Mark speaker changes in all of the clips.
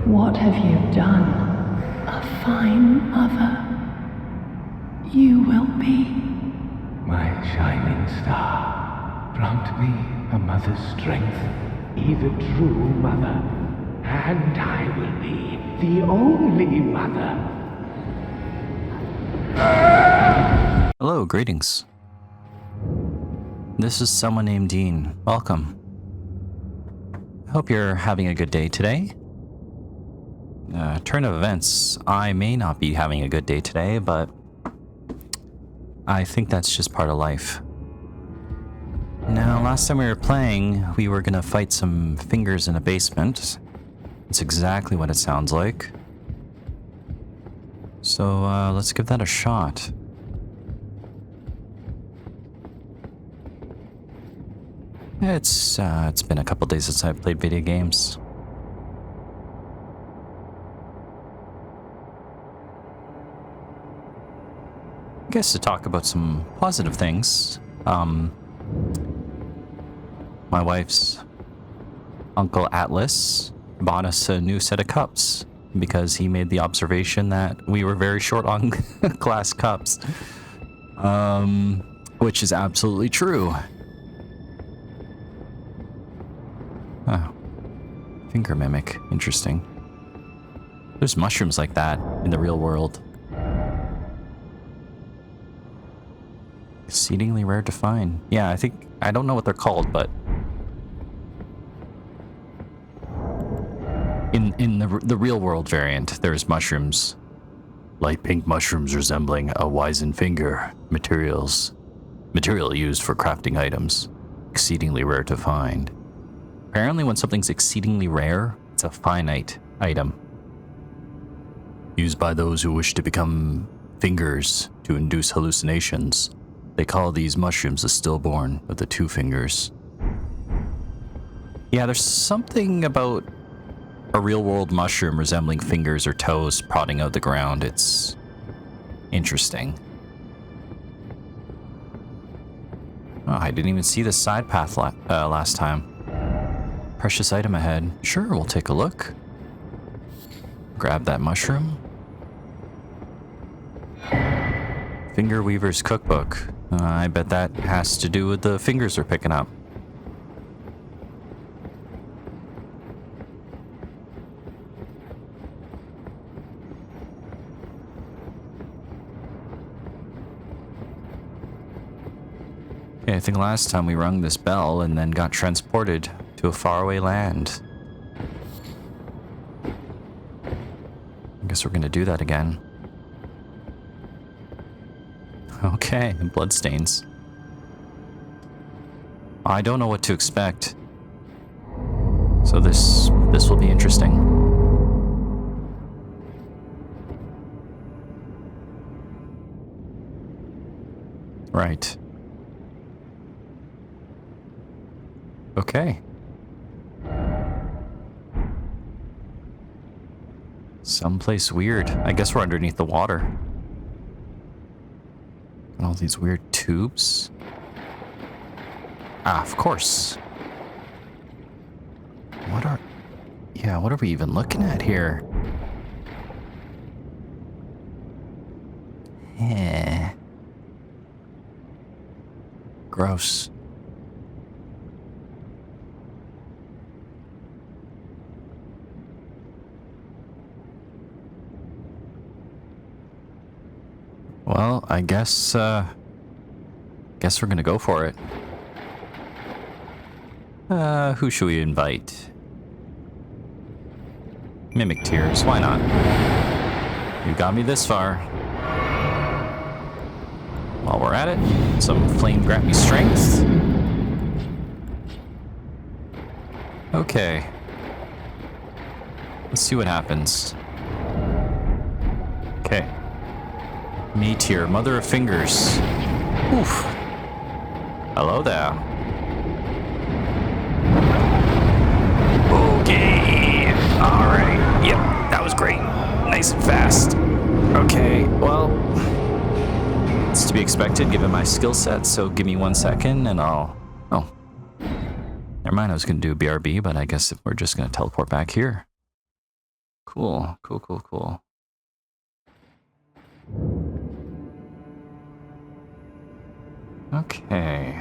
Speaker 1: What have you done? A fine mother. You will be.
Speaker 2: My shining star, grant me a mother's strength, be the true mother, and I will be the only mother.
Speaker 3: Hello, greetings. This is Someone Named Dean. Welcome. I hope you're having a good day today. Turn of events, I may not be having a good day today, but I think that's just part of life. Now, last time we were playing, we were gonna fight some fingers in a basement. It's exactly what it sounds like. So, let's give that a shot. It's been a couple days since I've played video games. I guess to talk about some positive things, my wife's Uncle Atlas bought us a new set of cups because he made the observation that we were very short on glass cups, which is absolutely true. Oh, finger mimic, interesting. There's mushrooms like that in the real world. Exceedingly rare to find. Yeah, I don't know what they're called, but in the real world variant, there's mushrooms. Light pink mushrooms resembling a wizened finger. Material used for crafting items. Exceedingly rare to find. Apparently when something's exceedingly rare, it's a finite item. Used by those who wish to become fingers to induce hallucinations. They call these mushrooms the stillborn with the two fingers. Yeah, there's something about a real-world mushroom resembling fingers or toes prodding out the ground. It's interesting. Oh, I didn't even see the side path last time. Precious item ahead. Sure, we'll take a look. Grab that mushroom. Finger Weaver's Cookbook. I bet that has to do with the fingers we're picking up. Okay, I think last time we rung this bell and then got transported to a faraway land. I guess we're gonna do that again. Okay, bloodstains. I don't know what to expect. So this will be interesting. Right. Okay. Someplace weird. I guess we're underneath the water. All these weird tubes. Ah, of course. What are we even looking at here? Eh. Gross. Well, I guess we're gonna go for it. Who should we invite? Mimic Tears, why not? You got me this far. While we're at it, some flame grant me strength. Okay. Let's see what happens. Okay. Meteor, Mother of Fingers. Oof. Hello there. Okay. Alright. Yep, that was great. Nice and fast. Okay, well, it's to be expected given my skill set, so give me 1 second and I'll... Oh. Never mind, I was going to do a BRB, but I guess we're just going to teleport back here. Cool, cool, cool, cool. Okay.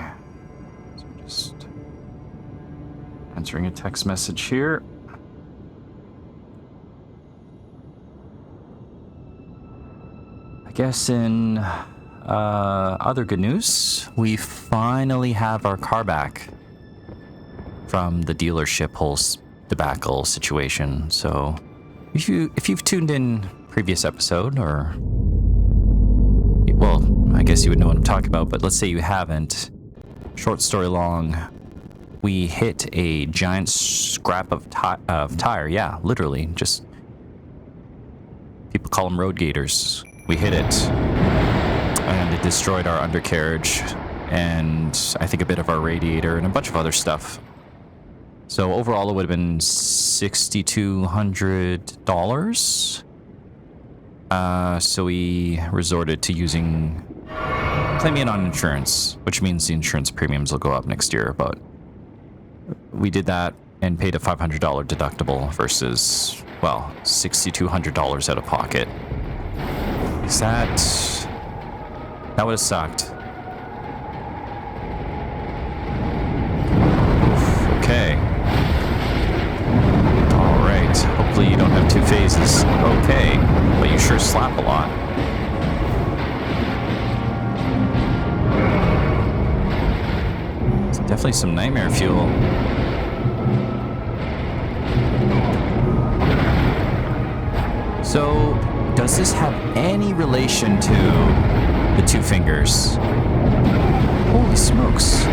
Speaker 3: So just answering a text message here. I guess in other good news, we finally have our car back from the dealership whole debacle situation. So if you've tuned in previous episode, or well, I guess you would know what I'm talking about, but let's say you haven't. Short story long, we hit a giant scrap of tire. Yeah, literally, just people call them road gators. We hit it, and it destroyed our undercarriage, and I think a bit of our radiator, and a bunch of other stuff. So overall, it would have been $6,200. So we resorted to claiming it on insurance, which means the insurance premiums will go up next year. But we did that and paid a $500 deductible versus, well, $6,200 out of pocket. That would have sucked. Okay. Alright. Hopefully you don't have two phases. Okay. But you sure slap a lot. It's definitely some nightmare fuel. So, does this have any relation to the two fingers? Holy smokes.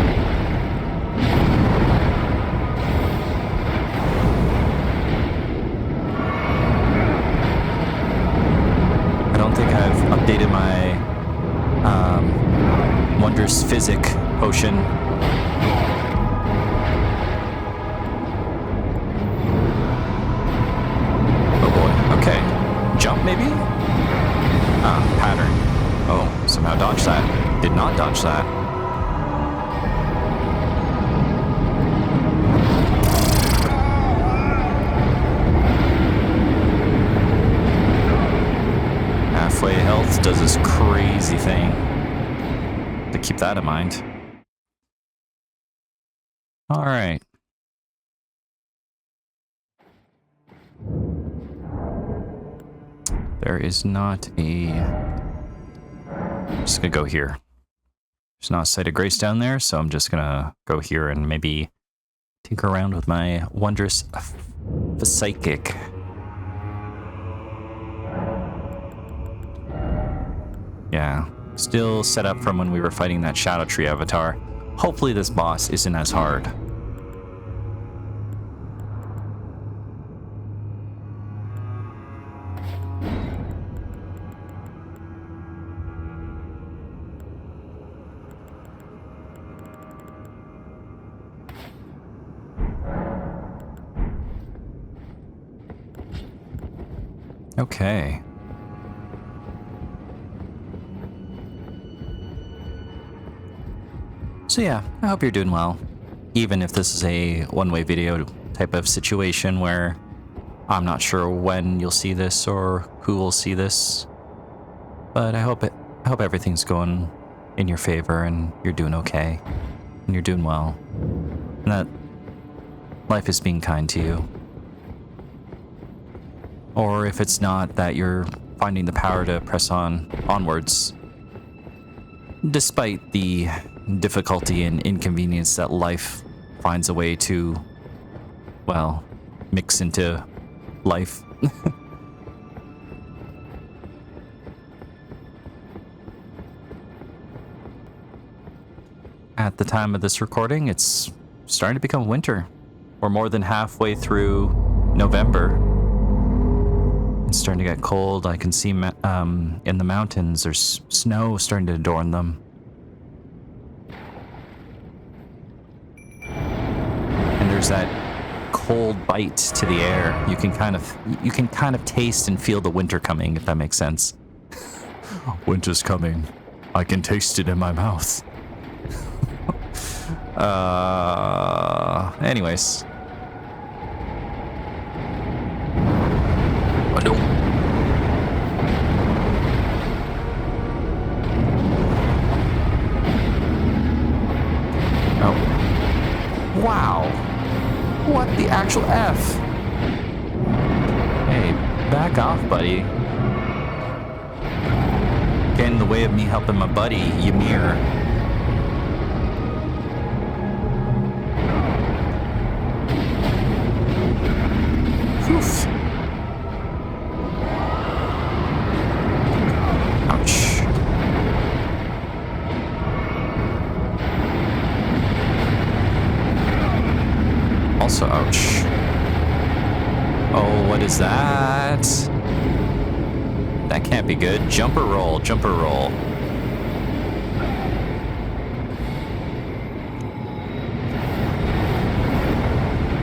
Speaker 3: I don't think I've updated my Wondrous Physic potion. Oh boy, okay. Jump, maybe? Pattern. Oh, somehow dodged that. Did not dodge that. Halfway health does this crazy thing. To keep that in mind. Alright. There is not a... I'm just gonna go here. There's not a site of grace down there, so I'm just gonna go here and maybe tinker around with my wondrous psychic. Yeah, still set up from when we were fighting that Shadow Tree avatar. Hopefully this boss isn't as hard. Okay. So yeah, I hope you're doing well. Even if this is a one-way video type of situation where I'm not sure when you'll see this or who will see this. But I hope everything's going in your favor and you're doing okay. And you're doing well. And that life is being kind to you. Or if it's not, that you're finding the power to press onwards. Despite the difficulty and inconvenience that life finds a way to, well, mix into life. At the time of this recording, it's starting to become winter. We're more than halfway through November. It's starting to get cold. I can see in the mountains there's snow starting to adorn them. And there's that cold bite to the air. You can kind of taste and feel the winter coming, if that makes sense. Winter's coming. I can taste it in my mouth. Anyways. F? Hey, back off, buddy. Get in the way of me helping my buddy, Ymir. Oof. Ouch. Also, ouch. Oh, what is that? That can't be good. Jumper roll, jumper roll.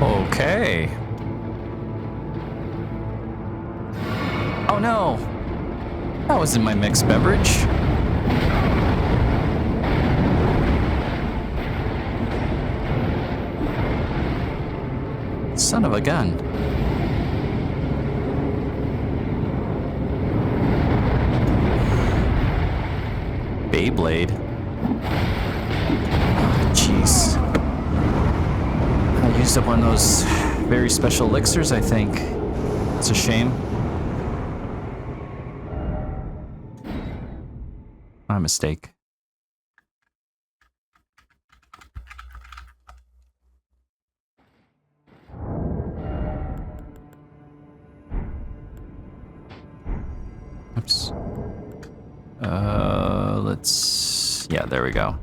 Speaker 3: Okay. Oh no! That wasn't my mixed beverage. Son of a gun. Beyblade. Jeez. I used up one of those very special elixirs, I think. It's a shame. My mistake. Oops. Let's... Yeah, there we go.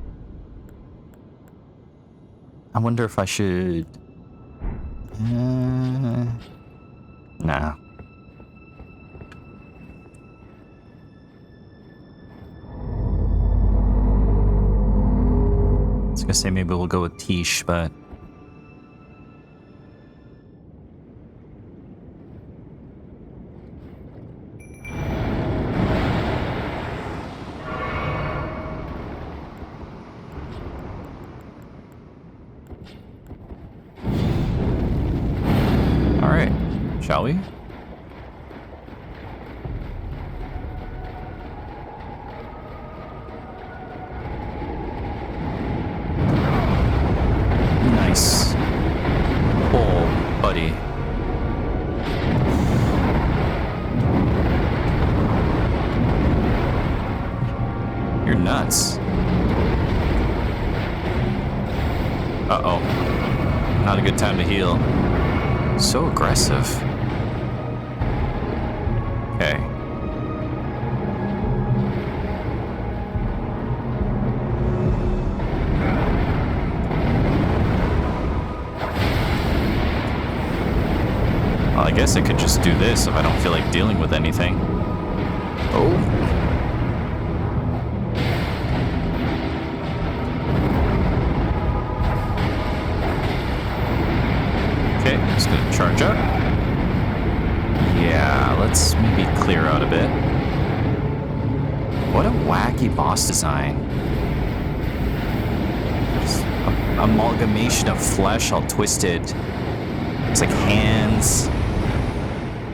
Speaker 3: I wonder if I should... Nah. I was gonna say maybe we'll go with Tish, but... Alright, shall we? Nice. Oh, buddy. You're nuts. Uh-oh. Not a good time to heal. So aggressive. Okay. Well, I guess I could just do this if I don't feel like dealing with anything. Oh. Okay, just gonna charge up. Yeah, let's maybe clear out a bit. What a wacky boss design. Just a amalgamation of flesh all twisted. It's like hands.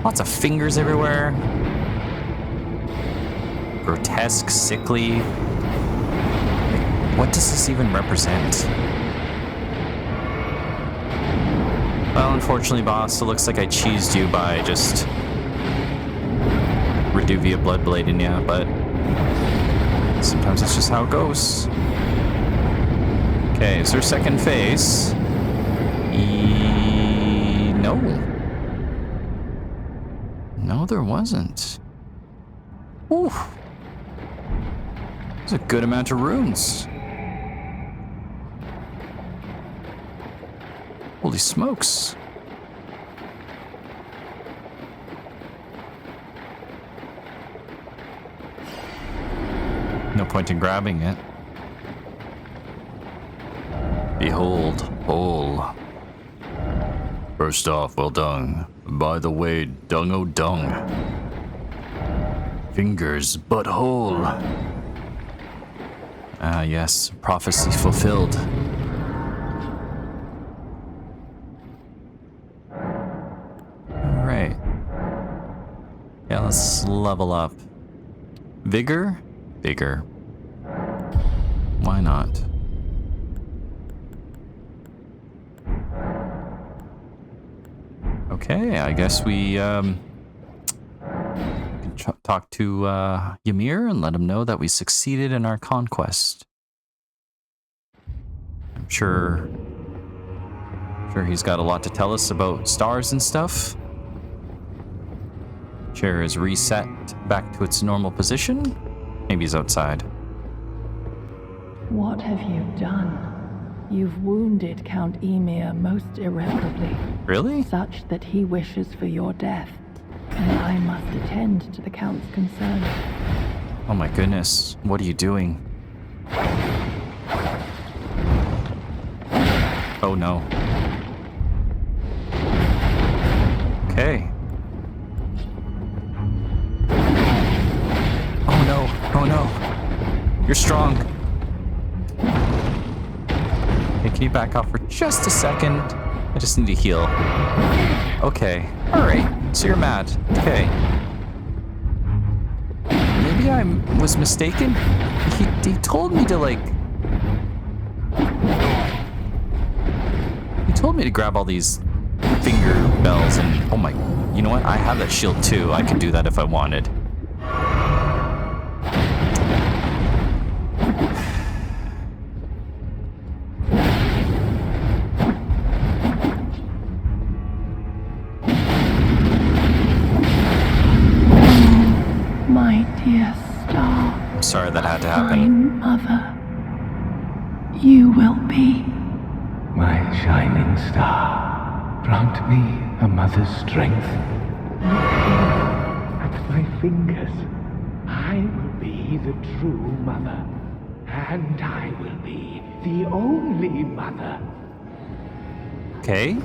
Speaker 3: Lots of fingers everywhere. Grotesque, sickly. Like, what does this even represent? Well, unfortunately, boss, it looks like I cheesed you by just Reduvia Bloodblading you, but sometimes that's just how it goes. Okay, is there a second phase? No. No, there wasn't. Ooh. There's a good amount of runes. Holy smokes. No point in grabbing it. Behold, whole. First off, well done. By the way, dung o' dung. Fingers, but whole. Ah, yes, prophecy fulfilled. Alright. Yeah, let's level up. Vigor? Vigor. Why not? Okay, I guess we can talk to Ymir and let him know that we succeeded in our conquest. I'm sure he's got a lot to tell us about stars and stuff. Chair is reset back to its normal position. Maybe he's outside.
Speaker 1: What have you done? You've wounded Count Ymir most irreparably.
Speaker 3: Really?
Speaker 1: Such that he wishes for your death. And I must attend to the Count's concerns.
Speaker 3: Oh my goodness. What are you doing? Oh no. Okay. Oh no. Oh no. You're strong. Hey, can you back off for just a second? I just need to heal. Okay. Alright. So you're mad. Okay. Maybe I was mistaken? He told me to, like... He told me to grab all these finger bells and... Oh my... You know what? I have that shield too. I could do that if I wanted.
Speaker 1: My dear star.
Speaker 3: I'm sorry that had to happen.
Speaker 1: Fine mother. You will be.
Speaker 2: My shining star, grant me a mother's strength. At my fingers, I will be the true mother, and I will be the only mother.
Speaker 3: Okay.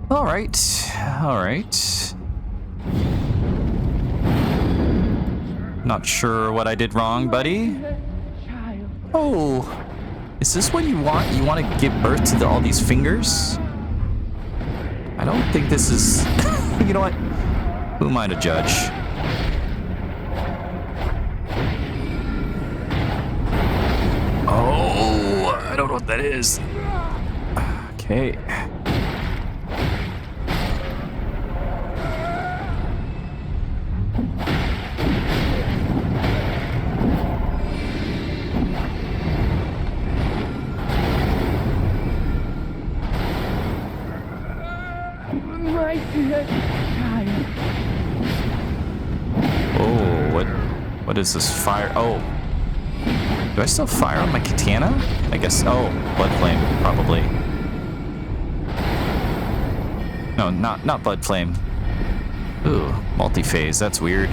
Speaker 3: Alright. Alright. Not sure what I did wrong, buddy. Oh. Is this what you want? You want to give birth to all these fingers? I don't think this is... You know what? Who am I to judge? Oh, I don't know what that is. Okay. Oh, what is this fire? Oh. Do I still have fire on my katana? I guess, oh, blood flame, probably. No, not blood flame. Ooh, multi-phase, that's weird.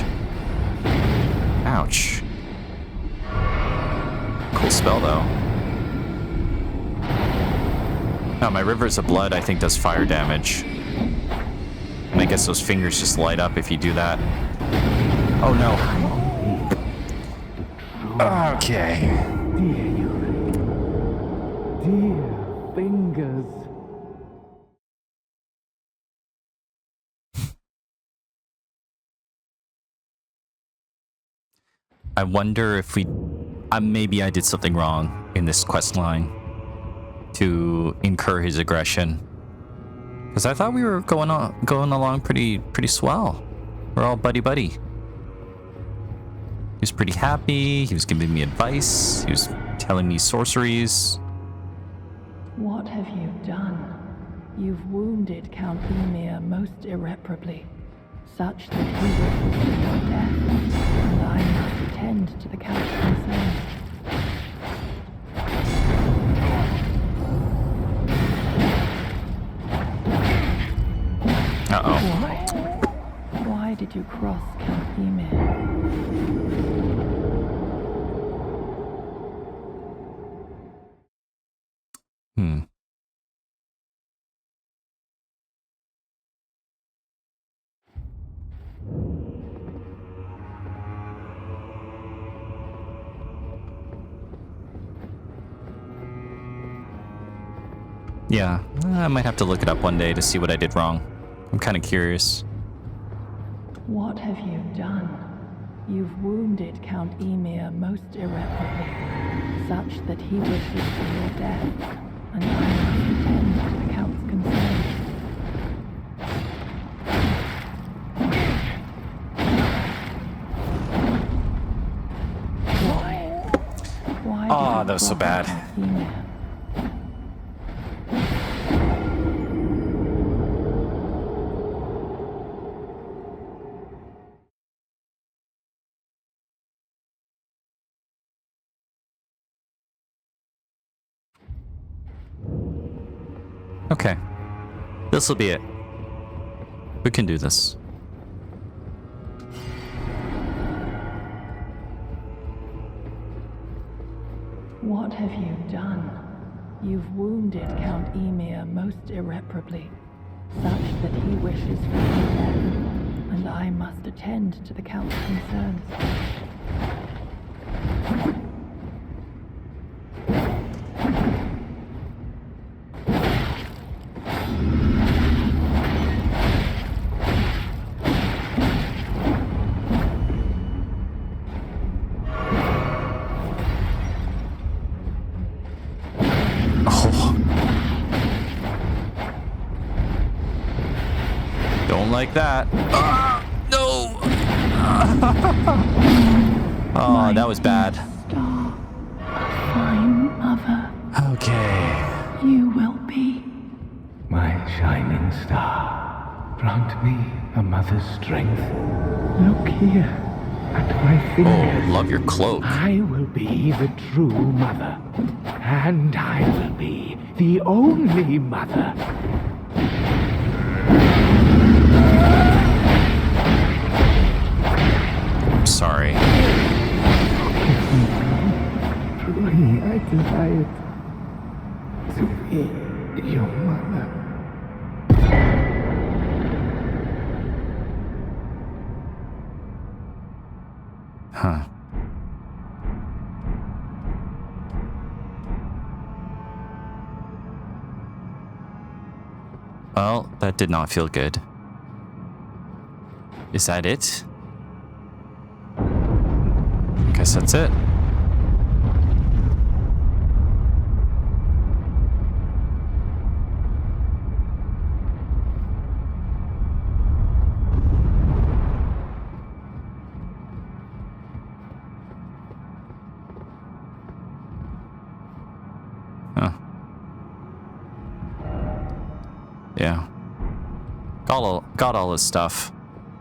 Speaker 3: Ouch. Cool spell, though. No, my Rivers of Blood, I think, does fire damage. And I guess those fingers just light up if you do that. Oh, no. Okay.
Speaker 2: Dear fingers.
Speaker 3: I wonder if we... maybe I did something wrong in this quest line to incur his aggression. Because I thought we were going along pretty swell. We're all buddy-buddy. He was pretty happy. He was giving me advice. He was telling me sorceries.
Speaker 1: What have you done? You've wounded Count Ymir most irreparably, such that he wishes for your death, and I must attend to the Count's concerns.
Speaker 3: Uh-oh.
Speaker 1: Why did you cross Count Ymir?
Speaker 3: Yeah, I might have to look it up one day to see what I did wrong. I'm kind of curious.
Speaker 1: What have you done? You've wounded Count Ymir most irreparably, such that he wishes for your death, and I must attend to the Count's concerns. Why
Speaker 3: Oh, that was so bad.
Speaker 1: Ymir?
Speaker 3: Okay. This'll be it. We can do this.
Speaker 1: What have you done? You've wounded Count Ymir most irreparably, such that he wishes for your death, and I must attend to the Count's concerns.
Speaker 3: Like that. No! Oh, that was bad.
Speaker 1: Star, a fine mother.
Speaker 3: Okay.
Speaker 1: You will be.
Speaker 2: My shining star, grant me a mother's strength. Look here at my fingers.
Speaker 3: Oh, love your cloak.
Speaker 2: I will be the true mother, and I will be the only mother.
Speaker 3: I'm sorry.
Speaker 2: Truly, I desired to be your mother.
Speaker 3: Huh. Well, that did not feel good. Is that it? Guess that's it. Huh. Yeah. Got all this stuff,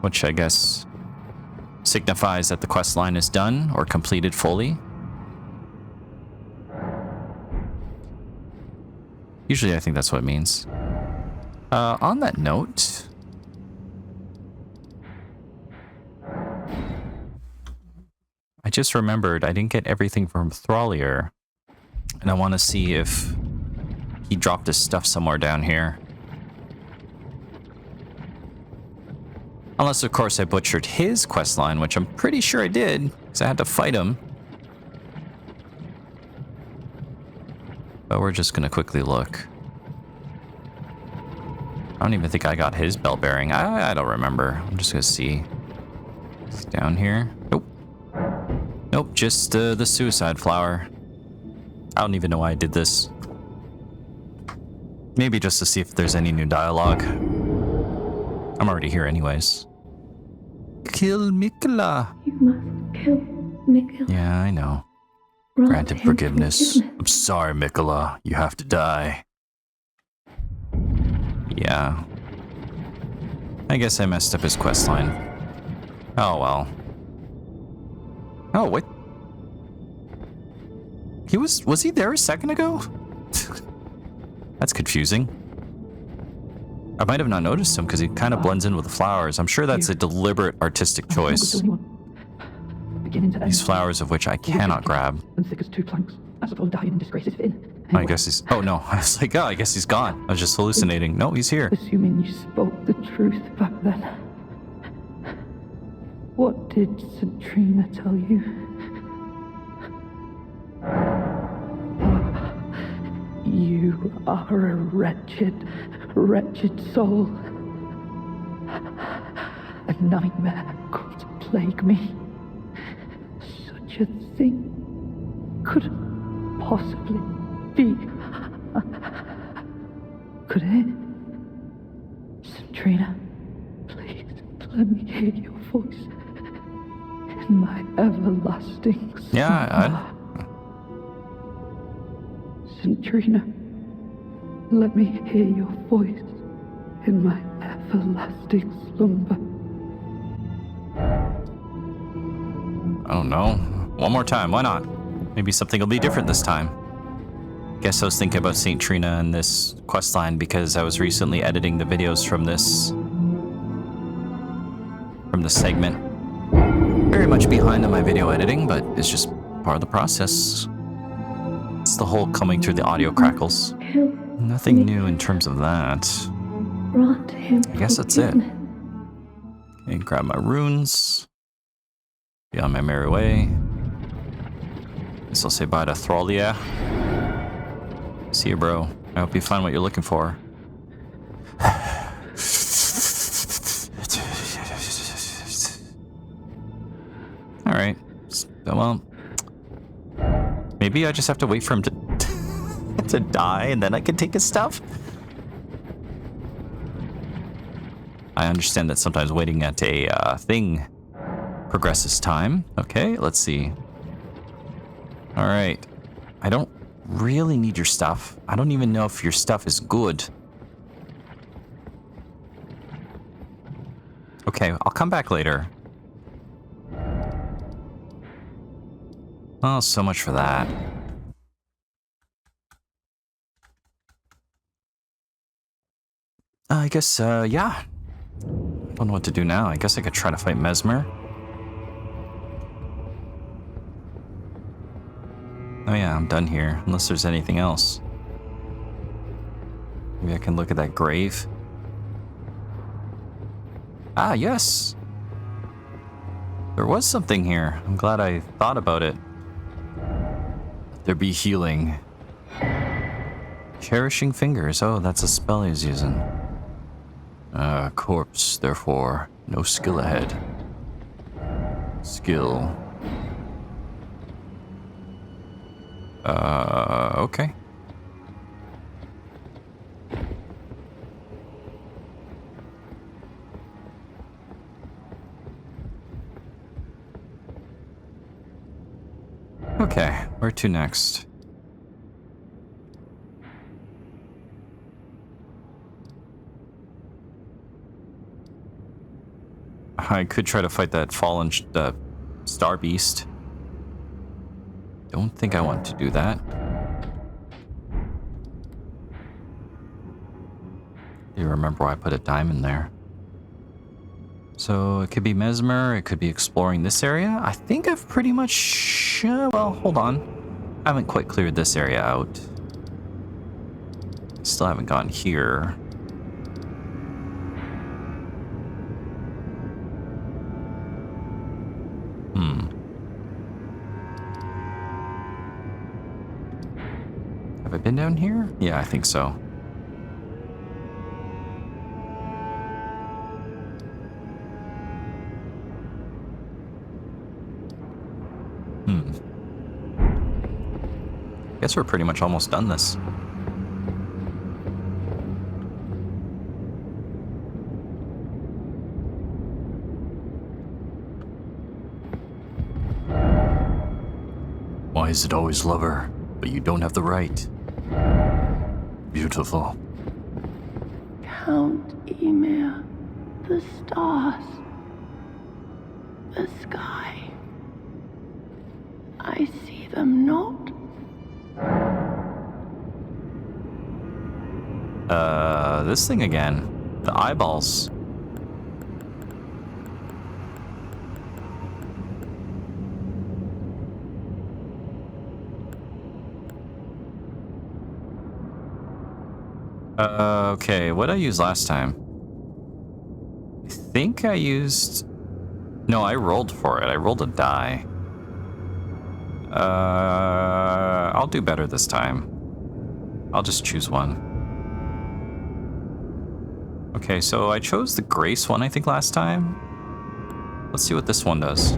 Speaker 3: which I guess signifies that the quest line is done or completed fully. Usually I think that's what it means. On that note, I just remembered I didn't get everything from Thrallier, and I want to see if he dropped his stuff somewhere down here. Unless, of course, I butchered his questline, which I'm pretty sure I did, because I had to fight him. But we're just going to quickly look. I don't even think I got his belt bearing. I don't remember. I'm just going to see. It's down here. Nope. Nope, just the suicide flower. I don't even know why I did this. Maybe just to see if there's any new dialogue. I'm already here anyways. Kill Mikola.
Speaker 4: You must kill Mikola.
Speaker 3: Yeah, I know.
Speaker 4: Grant
Speaker 3: Granted
Speaker 4: him
Speaker 3: forgiveness. I'm sorry, Mikola. You have to die. Yeah. I guess I messed up his questline. Oh well. Oh, what? Was he there a second ago? That's confusing. I might have not noticed him because he kind of blends in with the flowers. I'm sure that's a deliberate artistic choice. These flowers of which I cannot grab.
Speaker 5: And thick as two planks. I suppose dying in disgrace is thin.
Speaker 3: I guess he's... Oh no, I was like, oh, I guess he's gone. I was just hallucinating. No, he's here.
Speaker 5: Assuming you spoke the truth back then. What did Centrina tell you? You are a wretched, wretched soul. A nightmare could plague me. Such a thing couldn't possibly be. could it? Centrina, please let me hear your voice in my everlasting
Speaker 3: Yeah,
Speaker 5: Centrina, let me hear your voice in my everlasting slumber.
Speaker 3: I don't know. One more time, why not? Maybe something will be different this time. Guess I was thinking about St. Trina and this questline because I was recently editing the videos from this segment. Very much behind on my video editing, but it's just part of the process. It's the whole coming through the audio crackles. Nothing new in terms of that. I guess that's it. Okay, grab my runes. Be on my merry way. Guess I'll say bye to Thrallia. See you, bro. I hope you find what you're looking for. Alright. Well, maybe I just have to wait for him to die and then I can take his stuff? I understand that sometimes waiting at a thing progresses time. Okay, let's see. Alright. I don't really need your stuff. I don't even know if your stuff is good. Okay, I'll come back later. Oh, so much for that. I guess, yeah. Don't know what to do now. I guess I could try to fight Mesmer. Oh yeah, I'm done here, unless there's anything else. Maybe I can look at that grave. Ah, yes! There was something here. I'm glad I thought about it. There be healing. Cherishing fingers. Oh, that's a spell he's using. Corpse, therefore. No skill ahead. Skill. Okay. Okay, where to next? I could try to fight that fallen star beast. Don't think I want to do that. Do you remember why I put a diamond there? So it could be Mesmer, it could be exploring this area. I think I've pretty much... well, hold on. I haven't quite cleared this area out. Still haven't gone here. Have I been down here? Yeah, I think so. Guess we're pretty much almost done this. Why is it always lover, but you don't have the right? Beautiful.
Speaker 1: Count Ymir, the stars, the sky. I see them not.
Speaker 3: This thing again. The eyeballs. Okay, what did I use last time? I think I used... No, I rolled for it. I rolled a die. I'll do better this time. I'll just choose one. Okay, so I chose the Grace one, I think, last time. Let's see what this one does.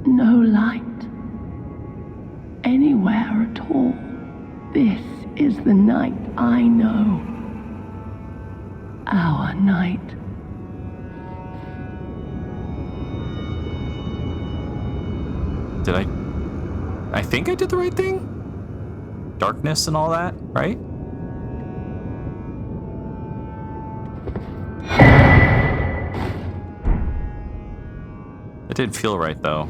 Speaker 1: No light. anywhere at all. This is the night I know. Our night.
Speaker 3: Did I think I did the right thing? Darkness and all that, right? It didn't feel right though.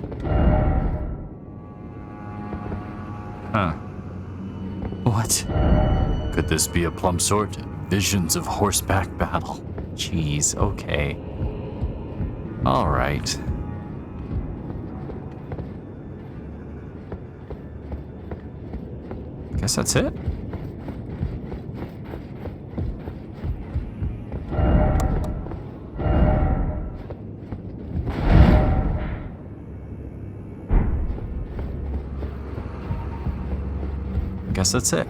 Speaker 3: Huh. What? Could this be a plum sword? Visions of horseback battle. Jeez, okay. Alright. Guess that's it. Guess that's it.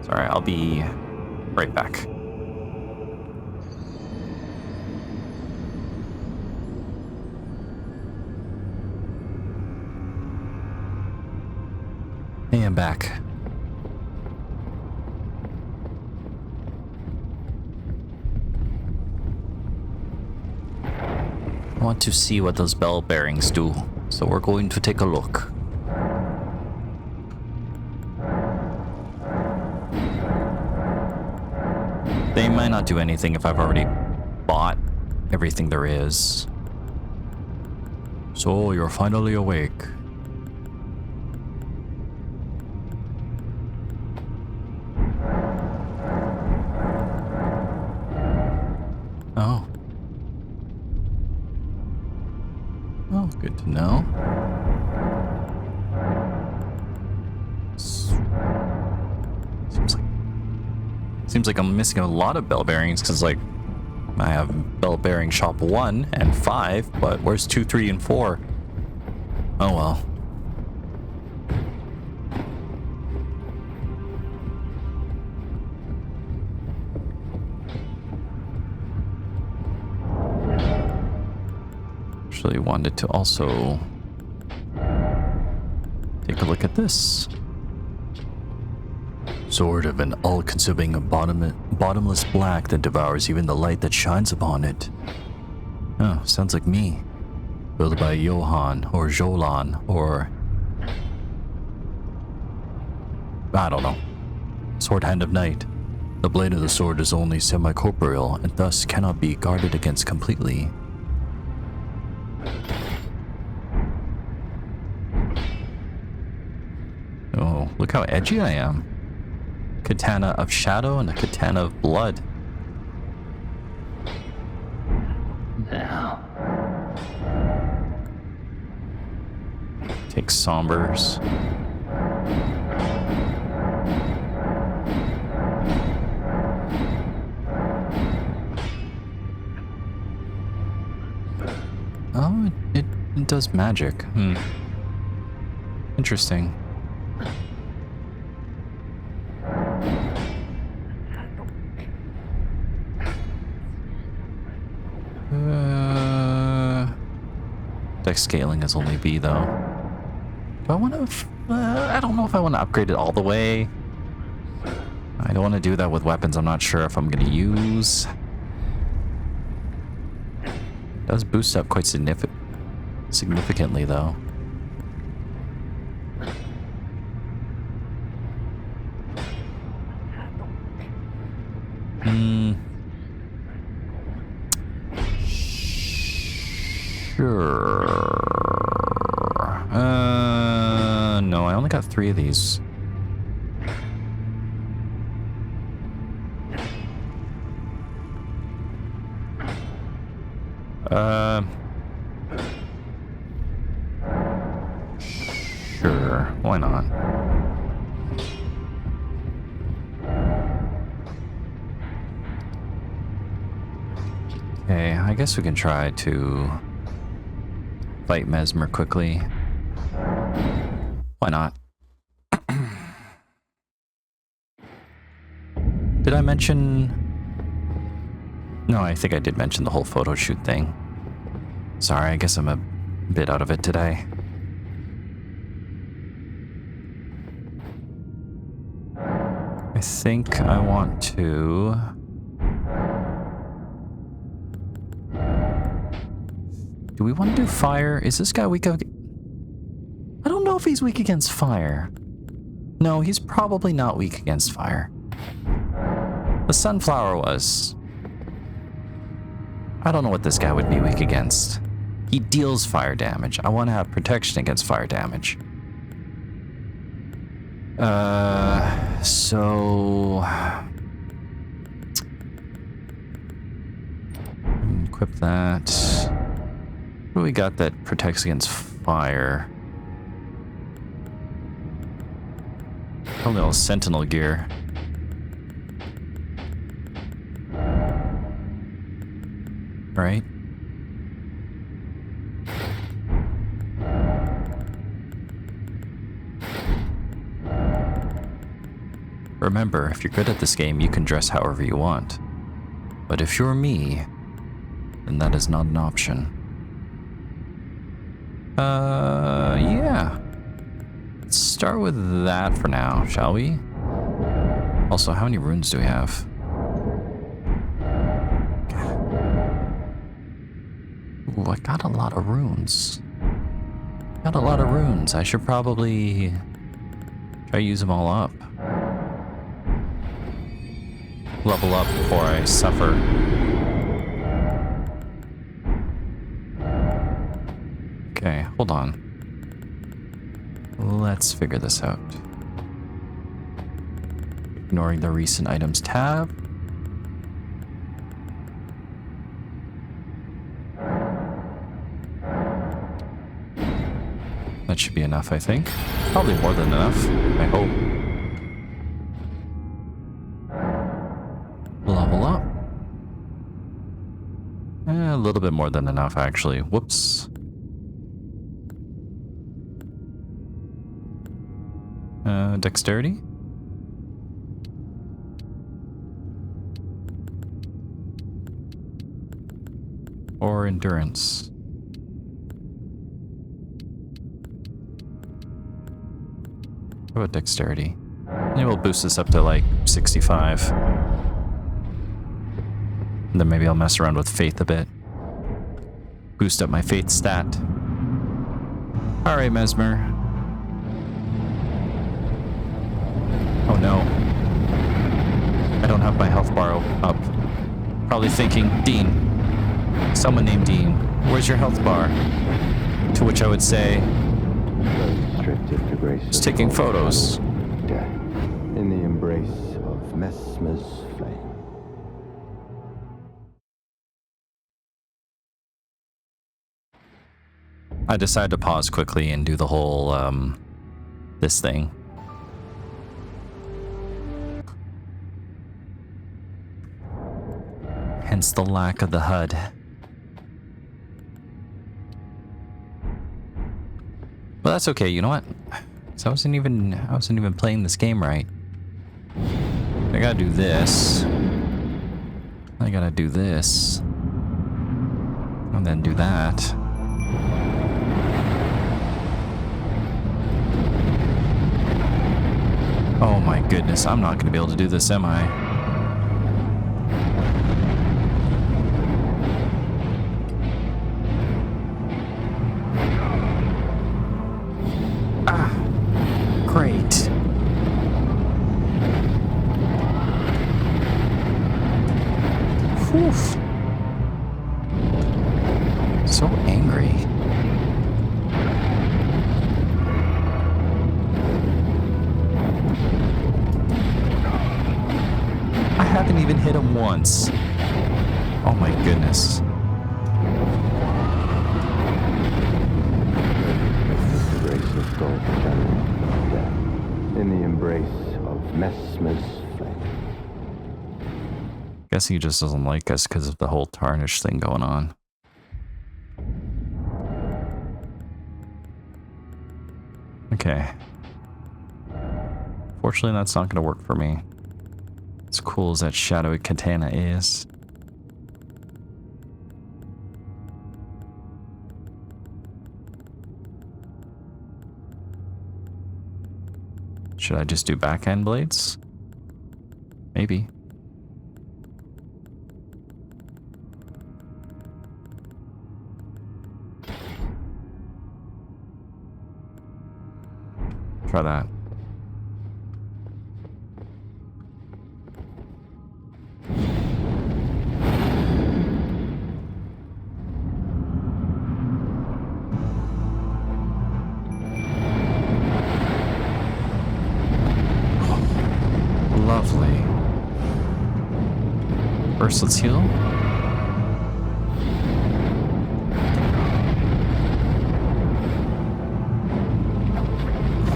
Speaker 3: Sorry, I'll be right back. Hey, I'm back. I want to see what those bell bearings do, so we're going to take a look. They might not do anything if I've already bought everything there is. So you're finally awake. Oh. Oh, good to know. Seems like I'm missing a lot of bell bearings because, like, I have bell bearing shop 1 and 5, but where's 2, 3, and 4? Oh well. Actually wanted to also take a look at this. Sword of an all-consuming bottomless black that devours even the light that shines upon it. Oh, sounds like me. Built by Johan or Jolan or... I don't know. Sword Hand of Night. The blade of the sword is only semi-corporeal and thus cannot be guarded against completely. Oh, look how edgy I am. Katana of Shadow and a Katana of Blood.
Speaker 2: Now.
Speaker 3: Take Sombers. Oh, it does magic. Interesting. Dex scaling is only B though. Do I want to? I don't know if I want to upgrade it all the way. I don't want to do that with weapons I'm not sure if I'm going to use. It does boost up quite significantly though. Sure. No, I only got 3 of these. Sure, why not? Okay, I guess we can try to fight Mesmer quickly. Why not? Did I mention... No, I think I did mention the whole photo shoot thing. Sorry, I guess I'm a bit out of it today. I think I want to... Do we want to do fire? Is this guy weak? I don't know if he's weak against fire. No, he's probably not weak against fire. The sunflower was. I don't know what this guy would be weak against. He deals fire damage. I want to have protection against fire damage. So... Equip that. What do we got that protects against fire? A little sentinel gear. Right? Remember, if you're good at this game, you can dress however you want. But if you're me, then that is not an option. Yeah. Let's start with that for now, shall we? Also, how many runes do we have? Ooh, I got a lot of runes. I should probably try to use them all up. Level up before I suffer. Okay, hold on. Let's figure this out. Ignoring the recent items tab. That should be enough, I think. Probably more than enough, I hope. Level up. A little bit more than enough, actually. Whoops. Dexterity? Or endurance? How about dexterity? Maybe we'll boost this up to like 65. And then maybe I'll mess around with faith a bit. Boost up my faith stat. Alright, Mesmer. Oh no. I don't have my health bar up. Probably thinking, Dean. Someone named Dean. Where's your health bar? To which I would say, just taking photos.
Speaker 6: Death in the embrace of Mesmer's flame.
Speaker 3: I decided to pause quickly and do the whole, this thing. Hence the lack of the HUD. Well, that's okay. You know what? 'Cause I wasn't even playing this game right. I gotta do this. I gotta do this. And then do that. Oh my goodness, I'm not gonna be able to do this, am I? Great. Oof. So angry. I haven't even hit him once. Oh my goodness.
Speaker 6: In the embrace of Mesmer's flame.
Speaker 3: Guess he just doesn't like us because of the whole Tarnished thing going on. Okay. Fortunately, that's not going to work for me. As cool as that shadowy katana is. Should I just do backhand blades? Maybe. Try that. Lovely. First, let's heal.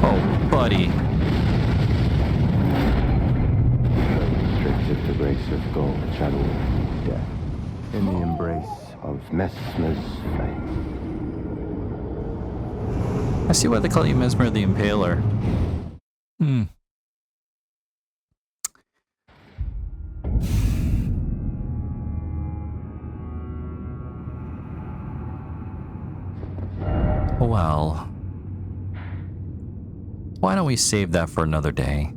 Speaker 3: Oh, buddy.
Speaker 6: Restricted the race of gold, shadow, death. In the embrace of Mesmer's flame.
Speaker 3: I see why they call you Mesmer the Impaler. Hmm. Well, why don't we save that for another day?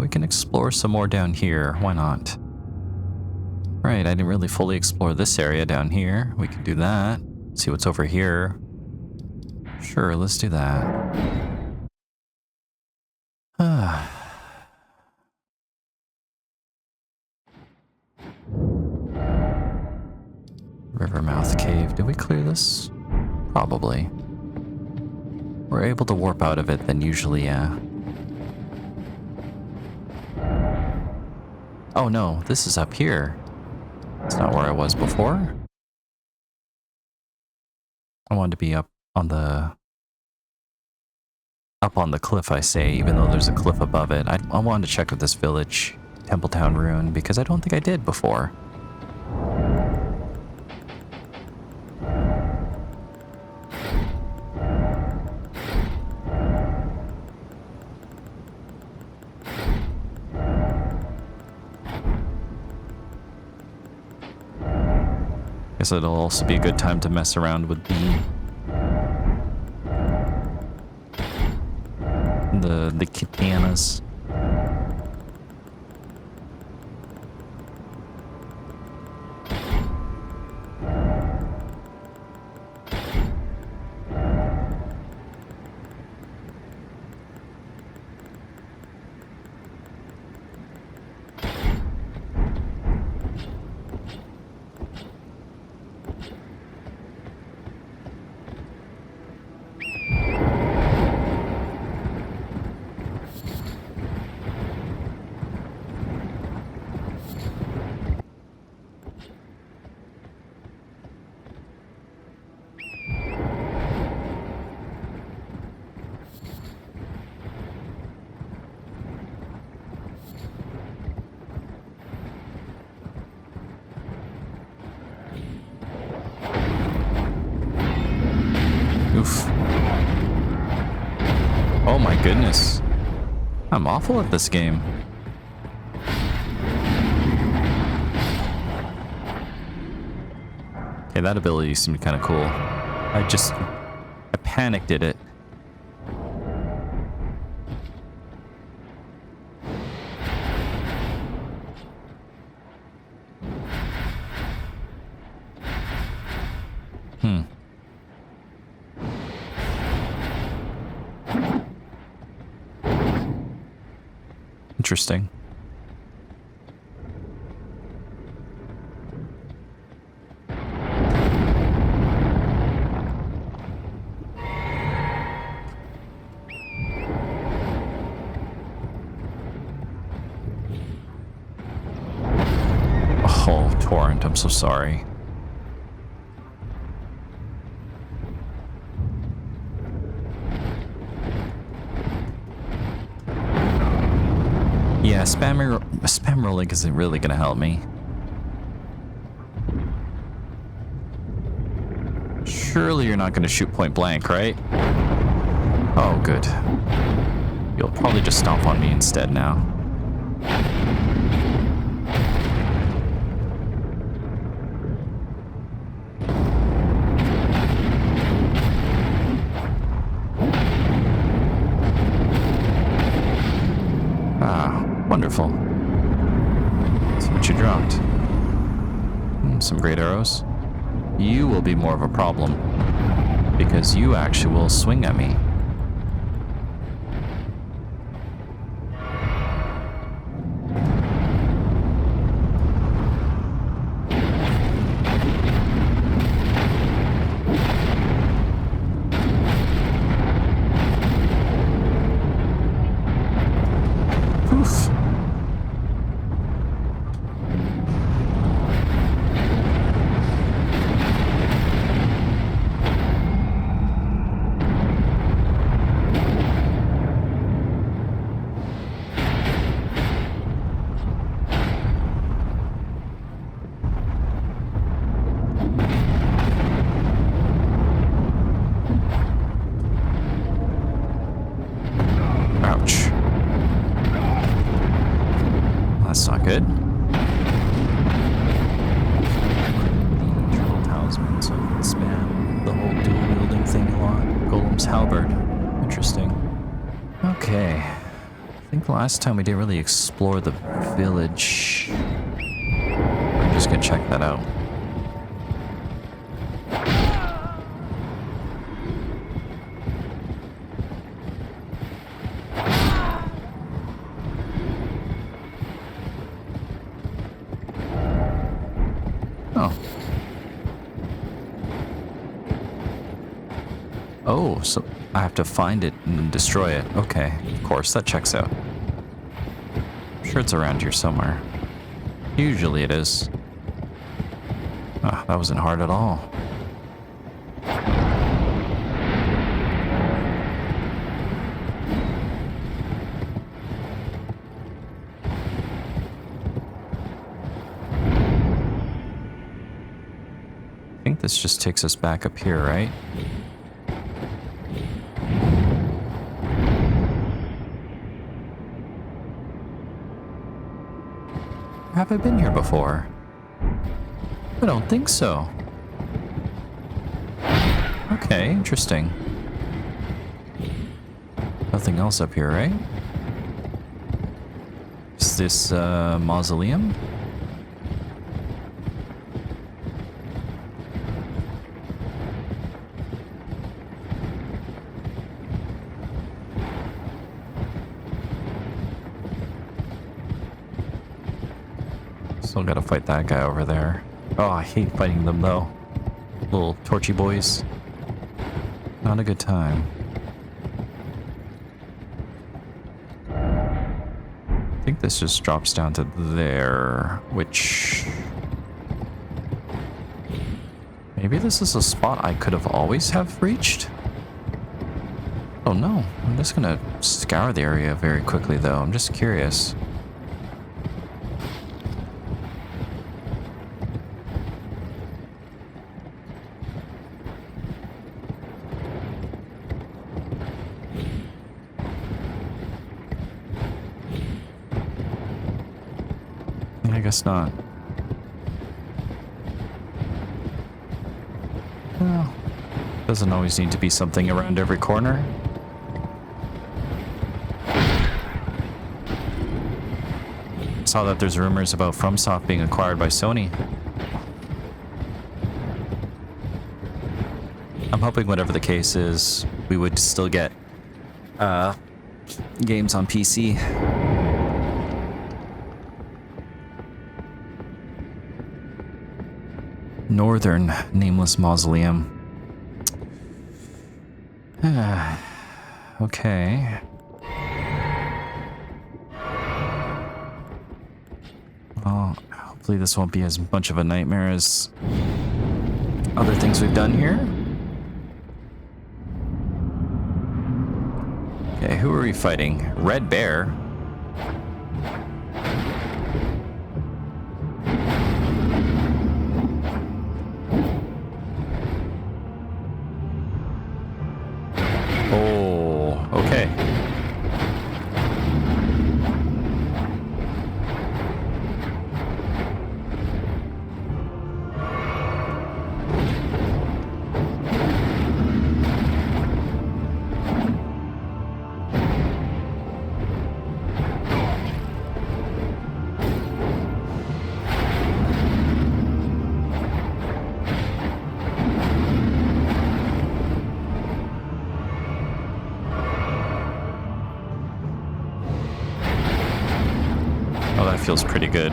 Speaker 3: We can explore some more down here. Why not? Right, I didn't really fully explore this area down here. We can do that. See what's over here. Sure, let's do that. Rivermouth Cave. Did we clear this? Probably. We're able to warp out of it, then usually, yeah. Oh no, this is up here. It's not where I was before. I wanted to be up on the cliff, I say, even though there's a cliff above it. I wanted to check out this village, Templetown Ruin, because I don't think I did before. Guess it'll also be a good time to mess around with the katanas. Oof. Oh my goodness. I'm awful at this game. Okay, that ability seemed kind of cool. I panicked at it. Interesting. Oh, Torrent, I'm so sorry. Yeah, spam rolling isn't really gonna help me. Surely you're not gonna shoot point blank, right? Oh, good. You'll probably just stomp on me instead now. Ah, wonderful. See what you dropped. Some great arrows. You will be more of a problem, because you actually will swing at me. Oof. Ouch. That's not good. Triple talisman, so I can spam the whole dual wielding thing a lot. Golem's halberd. Interesting. Okay. I think the last time we didn't really explore the village. I'm just gonna check that out. Oh, so I have to find it and destroy it. Okay, of course, that checks out. I'm sure it's around here somewhere. Usually it is. Ah, that wasn't hard at all. I think this just takes us back up here, right? Have I been here before? I don't think so. Okay, interesting. Nothing else up here, right? Is this mausoleum? Still gotta fight that guy over there. Oh, I hate fighting them though. Little torchy boys. Not a good time. I think this just drops down to there, which... Maybe this is a spot I could have always have reached? Oh no, I'm just gonna scour the area very quickly though. I'm just curious. I guess not. Well, doesn't always need to be something around every corner. Saw that there's rumors about FromSoft being acquired by Sony. I'm hoping whatever the case is, we would still get games on PC. Northern Nameless Mausoleum. Okay. Well, hopefully this won't be as much of a nightmare as other things we've done here. Okay, who are we fighting? Red Bear. Oh, that feels pretty good.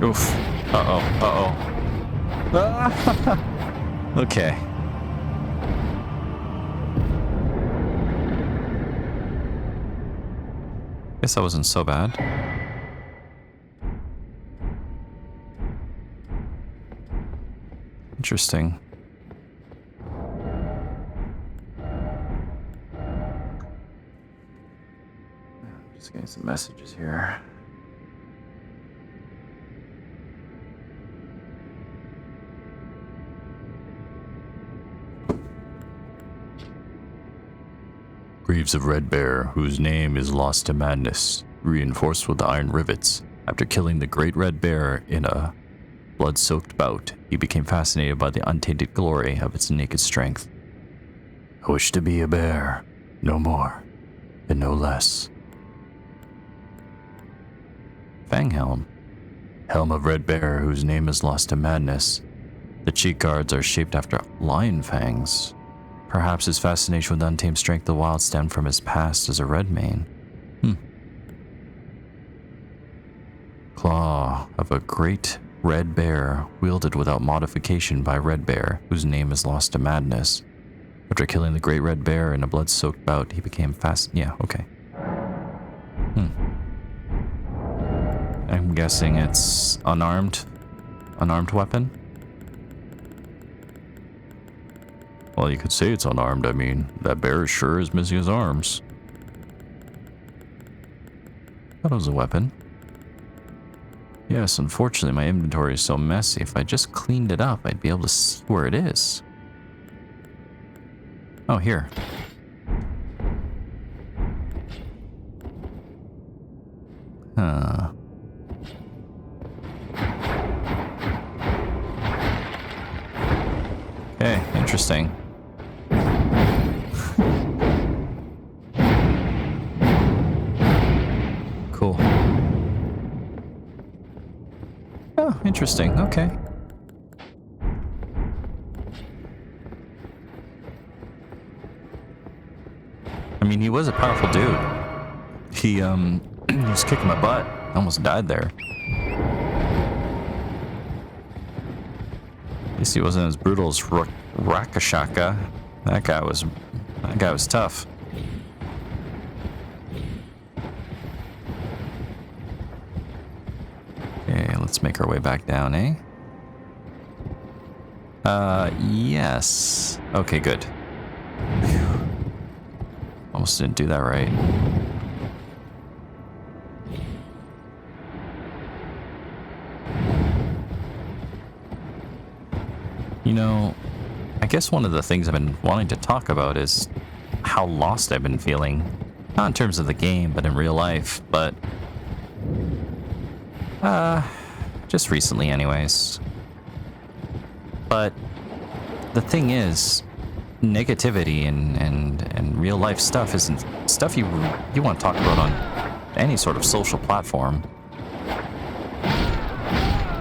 Speaker 3: Oof. Uh-oh. Uh-oh. Okay. Guess that wasn't so bad. Interesting. Just getting some messages here. Greaves of Red Bear, whose name is lost to madness, reinforced with iron rivets. After killing the Great Red Bear in a blood-soaked bout, he became fascinated by the untainted glory of its naked strength. I wish to be a bear, no more, and no less. Fanghelm, helm of Red Bear, whose name is lost to madness. The cheek guards are shaped after lion fangs. Perhaps his fascination with untamed strength of the wild stemmed from his past as a red mane. Claw of a great red bear, wielded without modification by Red Bear, whose name is lost to madness. After killing the Great Red Bear in a blood-soaked bout, he became yeah, okay. I'm guessing it's unarmed weapon? Well, you could say it's unarmed. I mean, that bear sure is missing his arms. That was a weapon. Yes, unfortunately, my inventory is so messy. If I just cleaned it up, I'd be able to see where it is. Oh, here. Huh. Okay, interesting. Cool. Oh, interesting. Okay. I mean, he was a powerful dude. He was kicking my butt. I almost died there. At least he wasn't as brutal as Rakashaka. That guy was tough. Okay, let's make our way back down, eh? Yes. Okay, good. Whew. Almost didn't do that right. You know, I guess one of the things I've been wanting to talk about is how lost I've been feeling. Not in terms of the game, but in real life, but just recently anyways. But the thing is, negativity and real life stuff isn't stuff you want to talk about on any sort of social platform.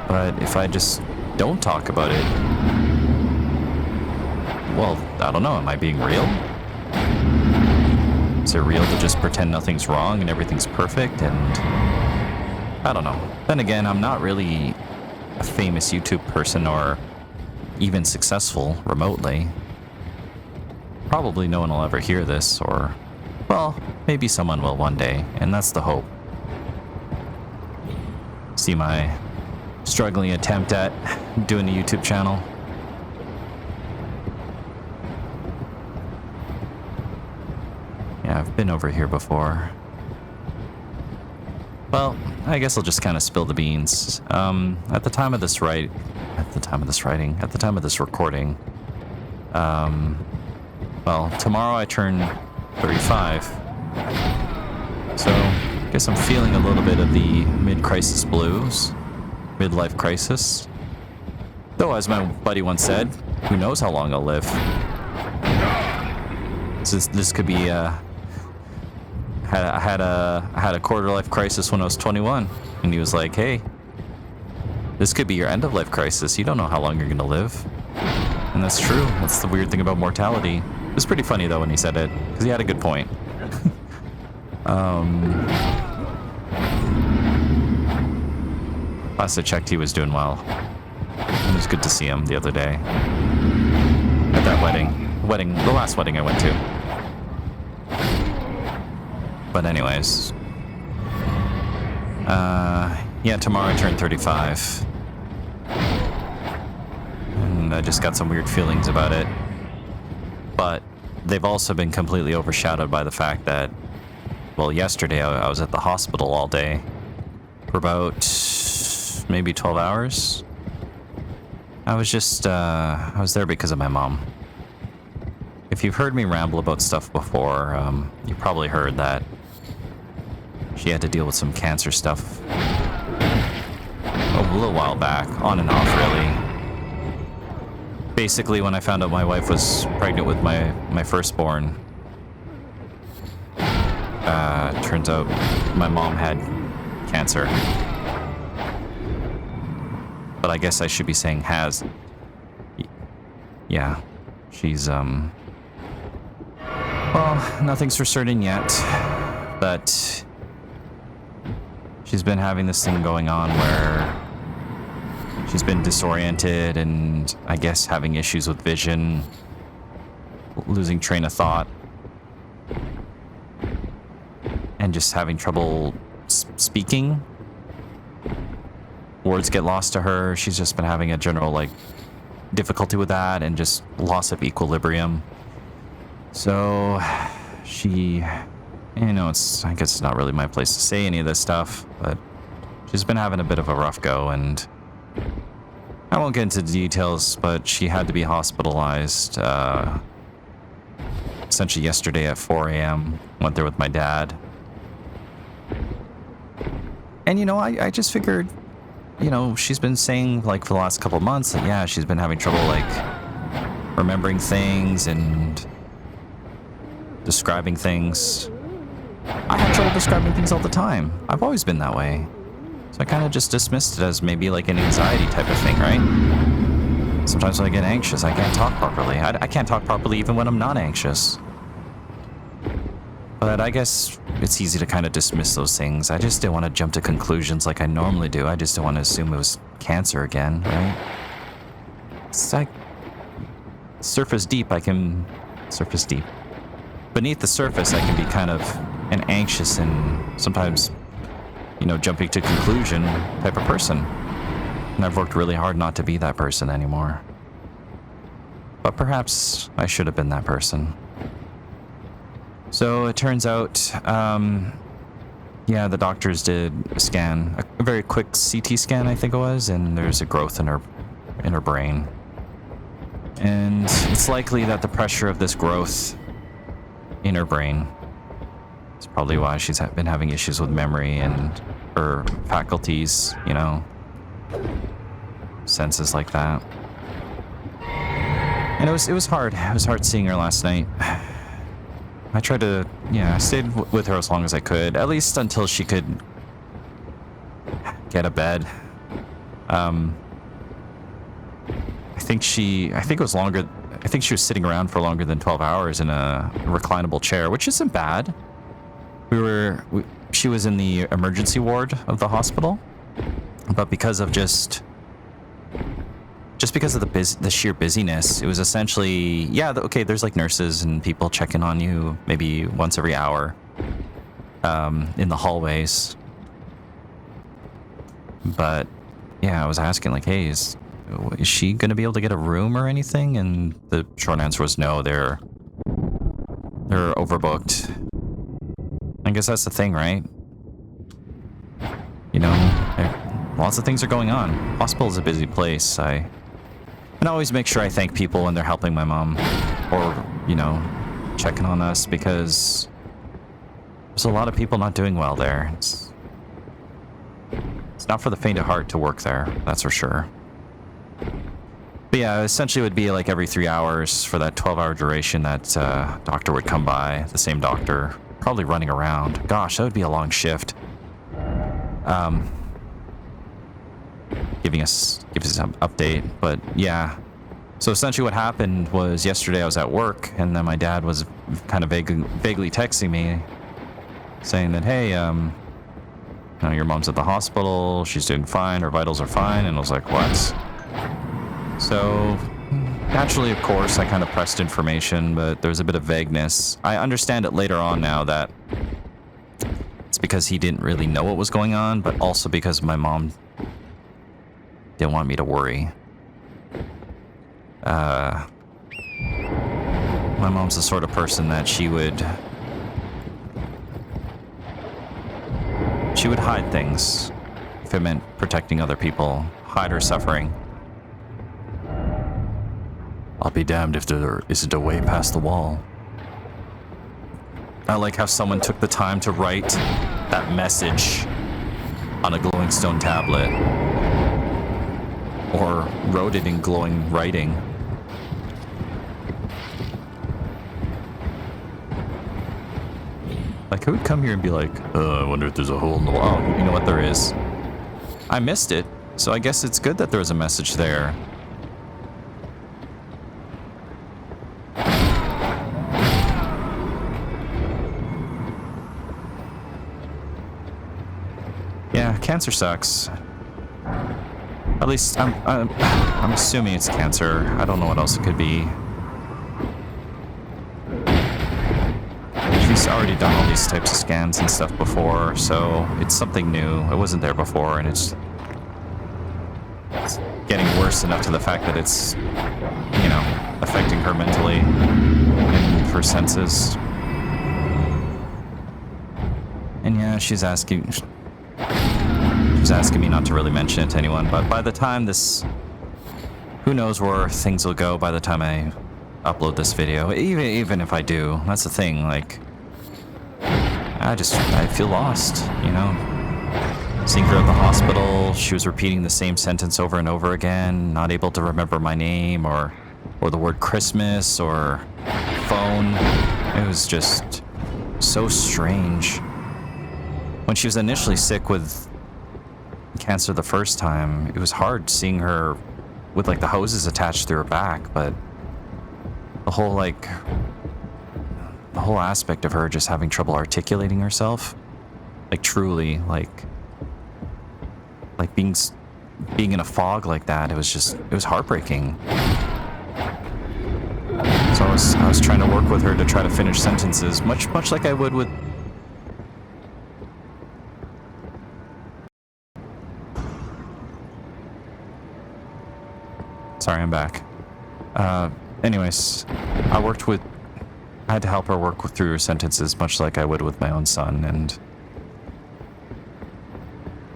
Speaker 3: But if I just don't talk about it, well, I don't know, am I being real? Is it real to just pretend nothing's wrong and everything's perfect? And I don't know. Then again, I'm not really a famous YouTube person or even successful remotely. Probably no one will ever hear this, or, well, maybe someone will one day, and that's the hope. See my struggling attempt at doing a YouTube channel. Yeah, I've been over here before. Well, I guess I'll just kind of spill the beans. At the time of this recording, well, tomorrow I turn 35. So, I guess I'm feeling a little bit of the mid-crisis blues, midlife crisis. Though, as my buddy once said, who knows how long I'll live. This could be I had a quarter life crisis when I was 21, and he was like, "Hey, this could be your end of life crisis. You don't know how long you're gonna live." And that's true. That's the weird thing about mortality. was pretty funny though when he said it, because he had a good point. Last I checked, he was doing well. It was good to see him the other day. At that wedding, the last wedding I went to. But anyways. Yeah, tomorrow I turn 35. And I just got some weird feelings about it. But they've also been completely overshadowed by the fact that, well, yesterday I was at the hospital all day for about maybe 12 hours. I was just, I was there because of my mom. If you've heard me ramble about stuff before, you probably heard that she had to deal with some cancer stuff a little while back, on and off really. Basically, when I found out my wife was pregnant with my firstborn, turns out my mom had cancer. But I guess I should be saying has. Yeah, she's, well, nothing's for certain yet, but she's been having this thing going on where she's been disoriented and I guess having issues with vision, losing train of thought, and just having trouble speaking. Words get lost to her. She's just been having a general, like, difficulty with that and just loss of equilibrium. So, she, you know, I guess it's not really my place to say any of this stuff, but she's been having a bit of a rough go, and I won't get into the details, but she had to be hospitalized, essentially yesterday at 4 a.m. Went there with my dad. And, you know, I just figured, you know, she's been saying, like, for the last couple of months that, yeah, she's been having trouble, like, remembering things and describing things. I have trouble describing things all the time. I've always been that way. So I kind of just dismissed it as maybe, like, an anxiety type of thing, right? Sometimes when I get anxious, I can't talk properly. I can't talk properly even when I'm not anxious. But I guess it's easy to kind of dismiss those things. I just didn't want to jump to conclusions like I normally do. I just didn't want to assume it was cancer again, right? It's like surface deep, beneath the surface, I can be kind of an anxious and sometimes, you know, jumping to conclusion type of person. And I've worked really hard not to be that person anymore. But perhaps I should have been that person. So it turns out, yeah, the doctors did a scan, a very quick CT scan, I think it was, and there's a growth in her brain. And it's likely that the pressure of this growth in her brain is probably why she's been having issues with memory and her faculties, you know, senses like that. And it was hard. It was hard seeing her last night. I tried to, yeah, I stayed with her as long as I could, at least until she could get a bed. I think it was longer. I think she was sitting around for longer than 12 hours in a reclinable chair, which isn't bad. She was in the emergency ward of the hospital, but because of just because of the sheer busyness, it was essentially, yeah, okay, there's like nurses and people checking on you maybe once every hour in the hallways. But yeah, I was asking like, hey, is she going to be able to get a room or anything? And the short answer was no, they're overbooked. I guess that's the thing, right? You know, lots of things are going on. Hospital is a busy place. And I always make sure I thank people when they're helping my mom or, you know, checking on us, because there's a lot of people not doing well there. It's not for the faint of heart to work there, that's for sure. But yeah, essentially it would be like every 3 hours for that 12-hour duration that doctor would come by, the same doctor, probably running around. Gosh, that would be a long shift. Giving us an update, but yeah. So essentially what happened was yesterday I was at work, and then my dad was kind of vaguely texting me saying that, hey, you know, your mom's at the hospital, she's doing fine, her vitals are fine, and I was like, what? So naturally, of course, I kind of pressed information, but there was a bit of vagueness. I understand it later on now that it's because he didn't really know what was going on, but also because my mom didn't want me to worry. My mom's the sort of person that she would hide things if it meant protecting other people, hide her suffering. I'll be damned if there isn't a way past the wall. I like how someone took the time to write that message on a glowing stone tablet, or wrote it in glowing writing. Like, who would come here and be like, I wonder if there's a hole in the wall? Oh, you know what, there is. I missed it, so I guess it's good that there was a message there. Yeah, cancer sucks. At least I'm assuming it's cancer. I don't know what else it could be. She's already done all these types of scans and stuff before, so it's something new. It wasn't there before, and it's getting worse enough to the fact that it's, you know, affecting her mentally and her senses. And yeah, she's asking me not to really mention it to anyone, but by the time this, who knows where things will go by the time I upload this video. Even if I do, that's the thing, like, I feel lost, you know? Seeing her at the hospital, she was repeating the same sentence over and over again, not able to remember my name or the word Christmas or phone. It was just so strange. When she was initially sick with cancer the first time, it was hard seeing her with like the hoses attached to her back, but the whole aspect of her just having trouble articulating herself, like truly, like being in a fog like that, it was heartbreaking. So I was trying to work with her to try to finish sentences, much like I would with. Sorry, I'm back. Anyways, I had to help her work through her sentences, much like I would with my own son, and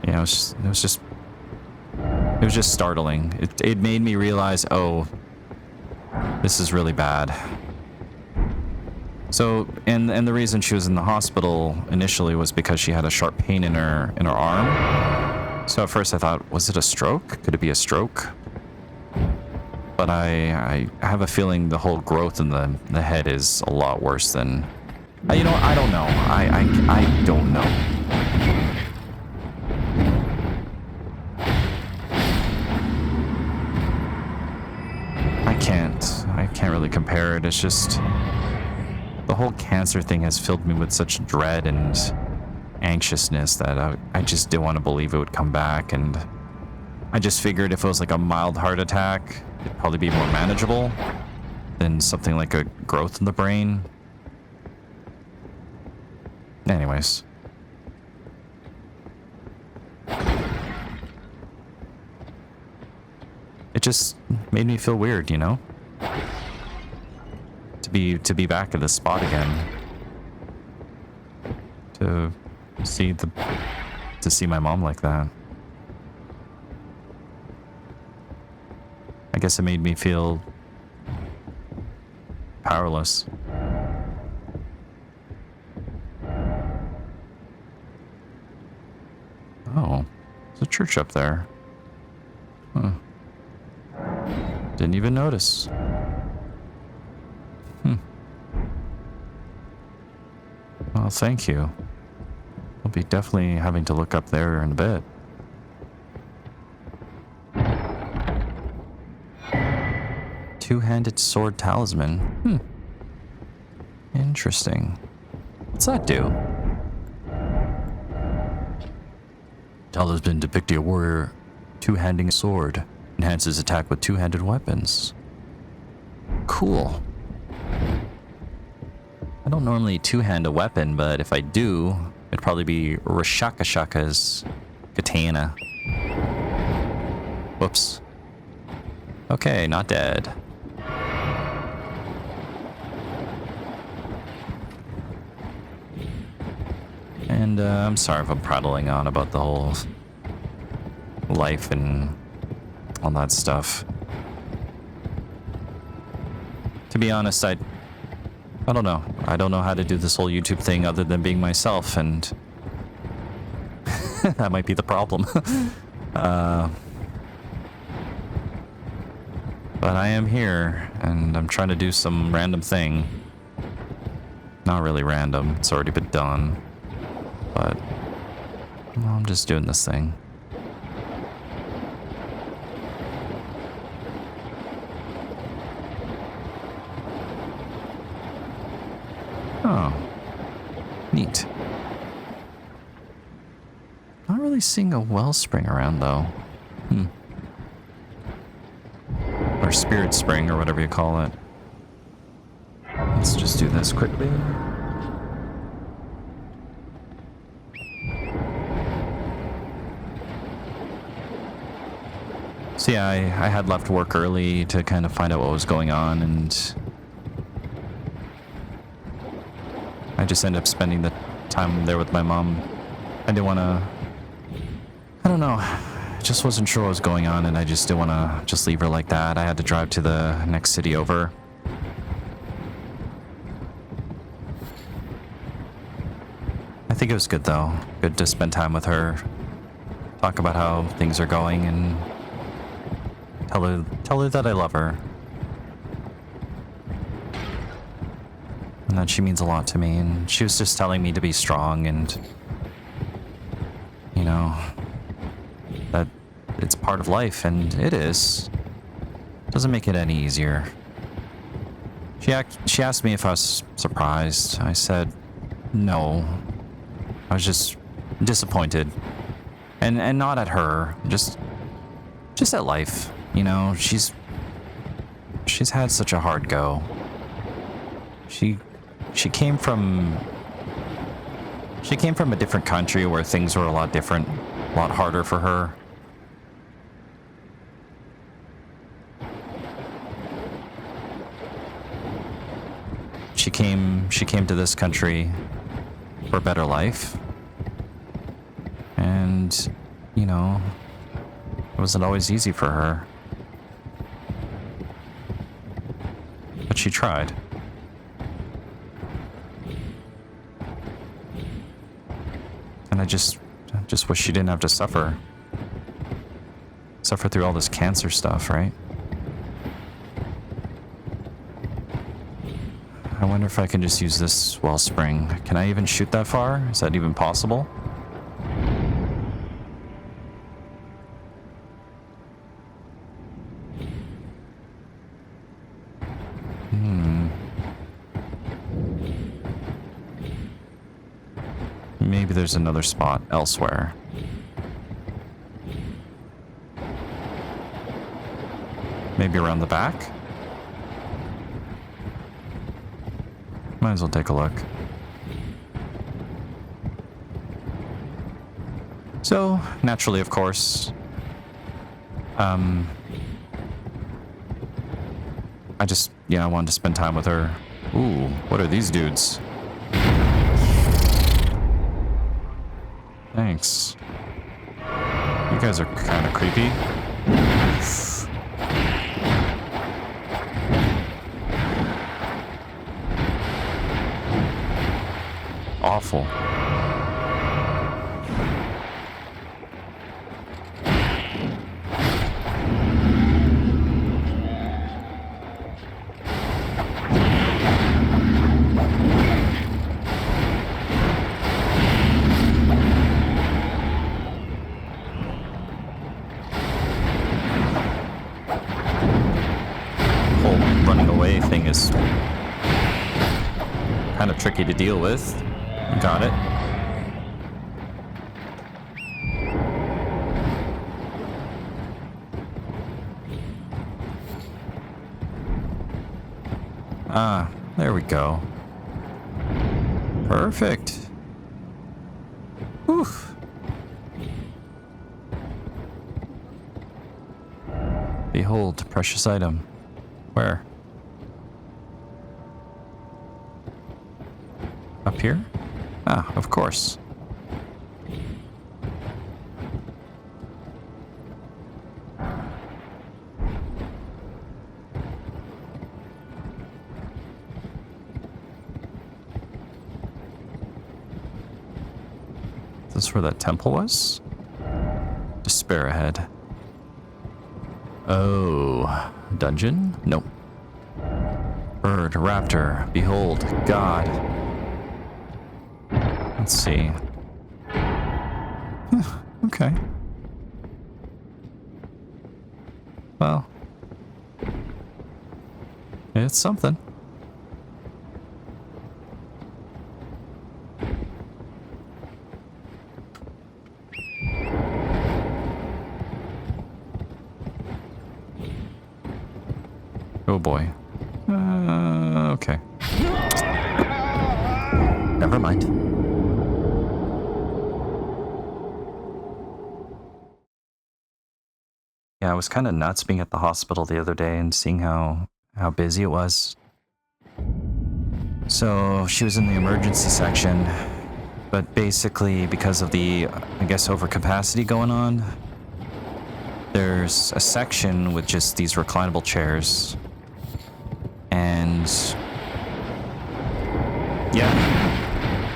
Speaker 3: you know, it was just startling. It made me realize, oh, this is really bad. So, and the reason she was in the hospital initially was because she had a sharp pain in her arm. So at first I thought, was it a stroke? Could it be a stroke? But I have a feeling the whole growth in the head is a lot worse than... You know, I don't know. I don't know. I can't really compare it. It's just... The whole cancer thing has filled me with such dread and anxiousness that I just didn't want to believe it would come back, and I just figured if it was like a mild heart attack, it'd probably be more manageable than something like a growth in the brain. Anyways. It just made me feel weird, you know? To be back at this spot again. To see my mom like that. I guess it made me feel powerless. Oh, there's a church up there. Huh. Didn't even notice. Well, thank you. I'll be definitely having to look up there in a bit. Two-handed sword talisman. Interesting. What's that do? Talisman depicting a warrior two-handing a sword. Enhances attack with two-handed weapons. Cool. I don't normally two-hand a weapon, but if I do, it'd probably be Rashaka Shaka's katana. Whoops. Okay, not dead. And I'm sorry if I'm prattling on about the whole life and all that stuff. To be honest, I don't know. I don't know how to do this whole YouTube thing other than being myself, and that might be the problem. But I am here, and I'm trying to do some random thing. Not really random, it's already been done. But well, I'm just doing this thing. Oh, neat. Not really seeing a wellspring around though. Or spirit spring, or whatever you call it. Let's just do this quickly. So yeah, I had left work early to kind of find out what was going on, and I just ended up spending the time there with my mom. I didn't want to, I don't know, I just wasn't sure what was going on, and I just didn't want to just leave her like that. I had to drive to the next city over. I think it was good though. Good to spend time with her, talk about how things are going, and tell her that I love her. And that she means a lot to me, and she was just telling me to be strong, and you know, that it's part of life, and it is. Doesn't make it any easier. She asked me if I was surprised. I said no. I was just disappointed. And not at her, just at life. You know, she's had such a hard go. She came from a different country where things were a lot different, a lot harder for her. She came to this country for a better life. And, you know, it wasn't always easy for her. But she tried. And I just wish she didn't have to suffer through all this cancer stuff, right? I wonder if I can just use this wellspring. Can I even shoot that far? Is that even possible? Maybe there's another spot elsewhere. Maybe around the back? Might as well take a look. So, naturally, of course, I wanted to spend time with her. Ooh, what are these dudes? Thanks. You guys are kind of creepy. Awful. Hold kind of tricky to deal with. Got it. Ah, there we go. Perfect. Whew. Behold, precious item. Where? Up here? Ah, of course. Is this where that temple was? Despair ahead. Oh, dungeon? Nope. Bird, raptor, behold, God. Let's see. Okay. Well, it's something. Oh boy. Okay. Never mind. Yeah, it was kind of nuts being at the hospital the other day and seeing how busy it was. So she was in the emergency section, but basically because of the, I guess, overcapacity going on, there's a section with just these reclinable chairs. And yeah,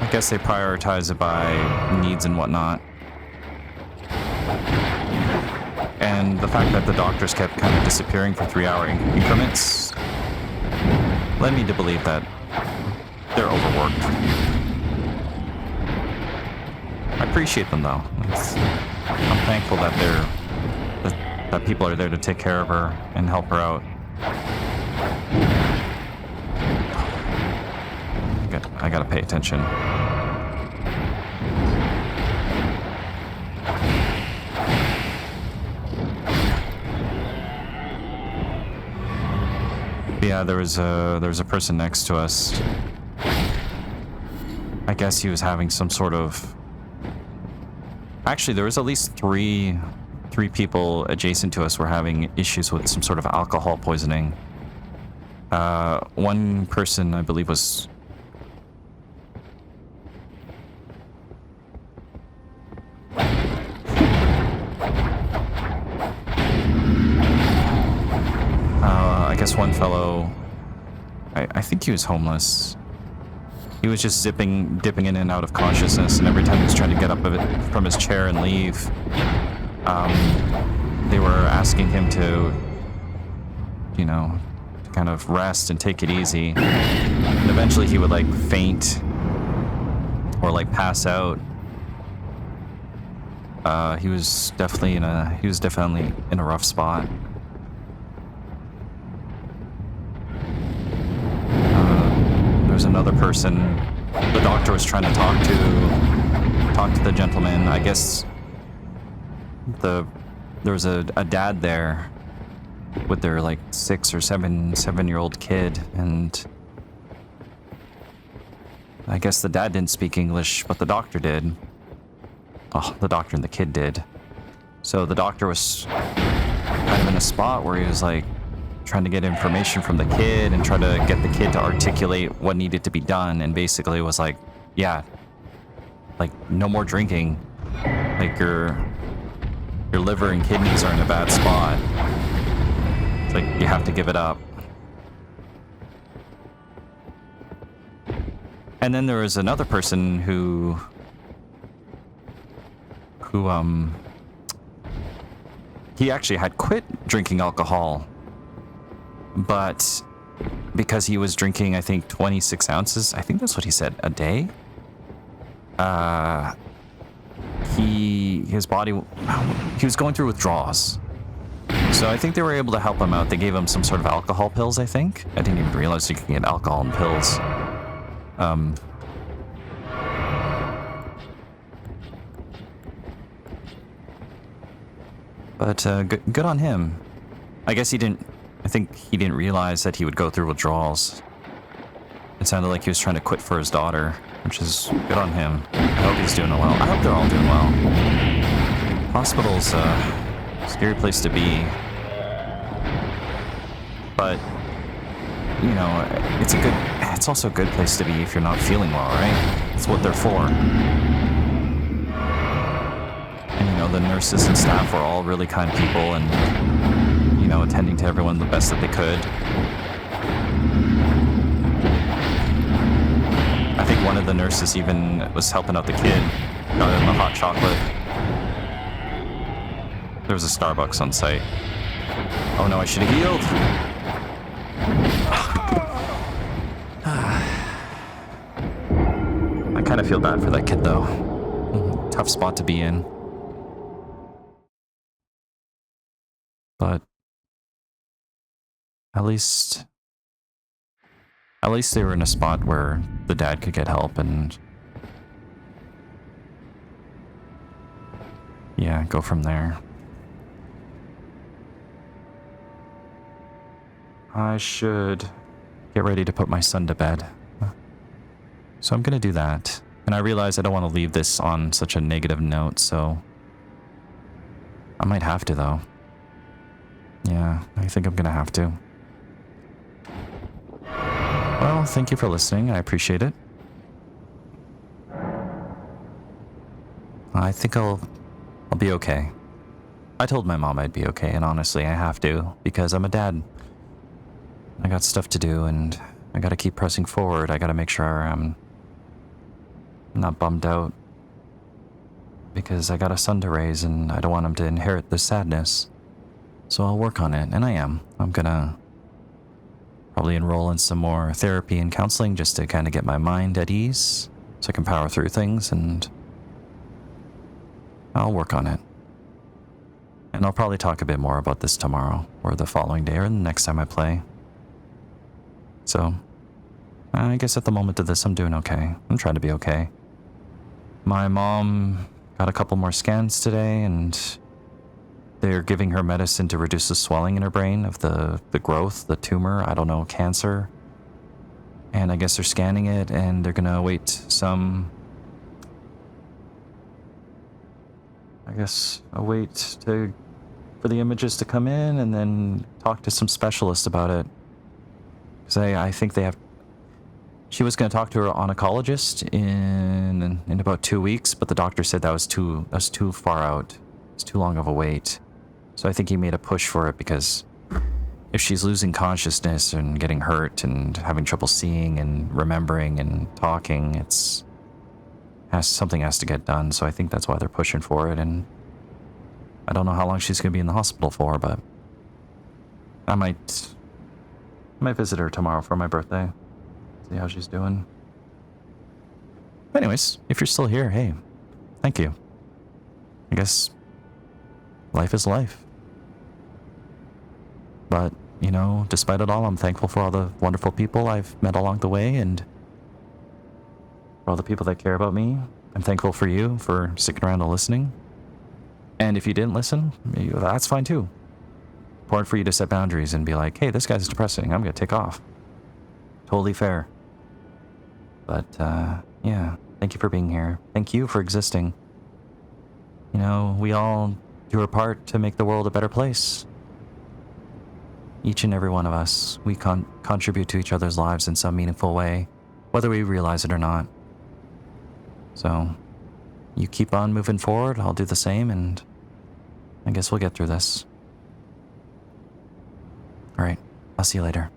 Speaker 3: I guess they prioritize it by needs and whatnot. And the fact that the doctors kept kind of disappearing for 3-hour increments led me to believe that they're overworked. I appreciate them though. I'm thankful that that people are there to take care of her and help her out. I gotta pay attention. Yeah, there was a person next to us. I guess he was having some sort of. Actually, there was at least three people adjacent to us were having issues with some sort of alcohol poisoning. One person, I believe, was. I guess one fellow, I think he was homeless. He was just dipping in and out of consciousness, and every time he was trying to get up from his chair and leave, they were asking him to, kind of rest and take it easy. And eventually he would like faint or like pass out. He was definitely in a rough spot. There's another person the doctor was trying to talk to the gentleman. I guess there was a dad there with their like 6 or 7-year-old kid, and I guess the dad didn't speak English, but the doctor did. Oh, the doctor and the kid did. So the doctor was kind of in a spot where he was like trying to get information from the kid and try to get the kid to articulate what needed to be done, and basically was like, yeah, like no more drinking. Like your liver and kidneys are in a bad spot. It's like you have to give it up. And then there was another person who he actually had quit drinking alcohol, but because he was drinking, I think 26 ounces, I think that's what he said, a day, his body, he was going through withdrawals. So I think they were able to help him out. They gave him some sort of alcohol pills, I think. I didn't even realize you could get alcohol in pills. But good on him. I guess he didn't. I think he didn't realize that he would go through withdrawals. It sounded like he was trying to quit for his daughter, which is good on him. I hope he's doing well. I hope they're all doing well. Hospital's a scary place to be. But, you know, it's also a good place to be if you're not feeling well, right? That's what they're for. And, you know, the nurses and staff were all really kind people and, you know, attending to everyone the best that they could. I think one of the nurses even was helping out the kid, got him a hot chocolate. There was a Starbucks on site. Oh no, I should have healed. I kind of feel bad for that kid though. Tough spot to be in. But at least they were in a spot where the dad could get help and yeah, go from there. I should get ready to put my son to bed. So I'm gonna do that. And I realize I don't want to leave this on such a negative note, so I might have to though. Yeah, I think I'm gonna have to. Well, thank you for listening. I appreciate it. I think I'll be okay. I told my mom I'd be okay, and honestly, I have to, because I'm a dad. I got stuff to do, and I gotta keep pressing forward. I gotta make sure I'm not bummed out, because I got a son to raise, and I don't want him to inherit this sadness. So I'll work on it, and I am. I'm gonna probably enroll in some more therapy and counseling just to kind of get my mind at ease so I can power through things, and I'll work on it. And I'll probably talk a bit more about this tomorrow or the following day or the next time I play. So I guess at the moment of this, I'm doing okay. I'm trying to be okay. My mom got a couple more scans today, and they're giving her medicine to reduce the swelling in her brain of the growth, the tumor, I don't know, cancer. And I guess they're scanning it, and they're gonna await some... for the images to come in and then talk to some specialists about it. Because I think they have... She was going to talk to her oncologist in about 2 weeks, but the doctor said that was too far out. It's too long of a wait. So I think he made a push for it, because if she's losing consciousness and getting hurt and having trouble seeing and remembering and talking, something has to get done. So I think that's why they're pushing for it. And I don't know how long she's going to be in the hospital for, but I might visit her tomorrow for my birthday. See how she's doing. Anyways, if you're still here, hey, thank you. I guess life is life. But, you know, despite it all, I'm thankful for all the wonderful people I've met along the way, and for all the people that care about me. I'm thankful for you for sticking around and listening. And if you didn't listen, that's fine too. Important for you to set boundaries and be like, hey, this guy's depressing, I'm gonna take off. Totally fair. But, yeah, thank you for being here. Thank you for existing. You know, we all do our part to make the world a better place. Each and every one of us, we contribute to each other's lives in some meaningful way, whether we realize it or not. So, you keep on moving forward, I'll do the same, and I guess we'll get through this. Alright, I'll see you later.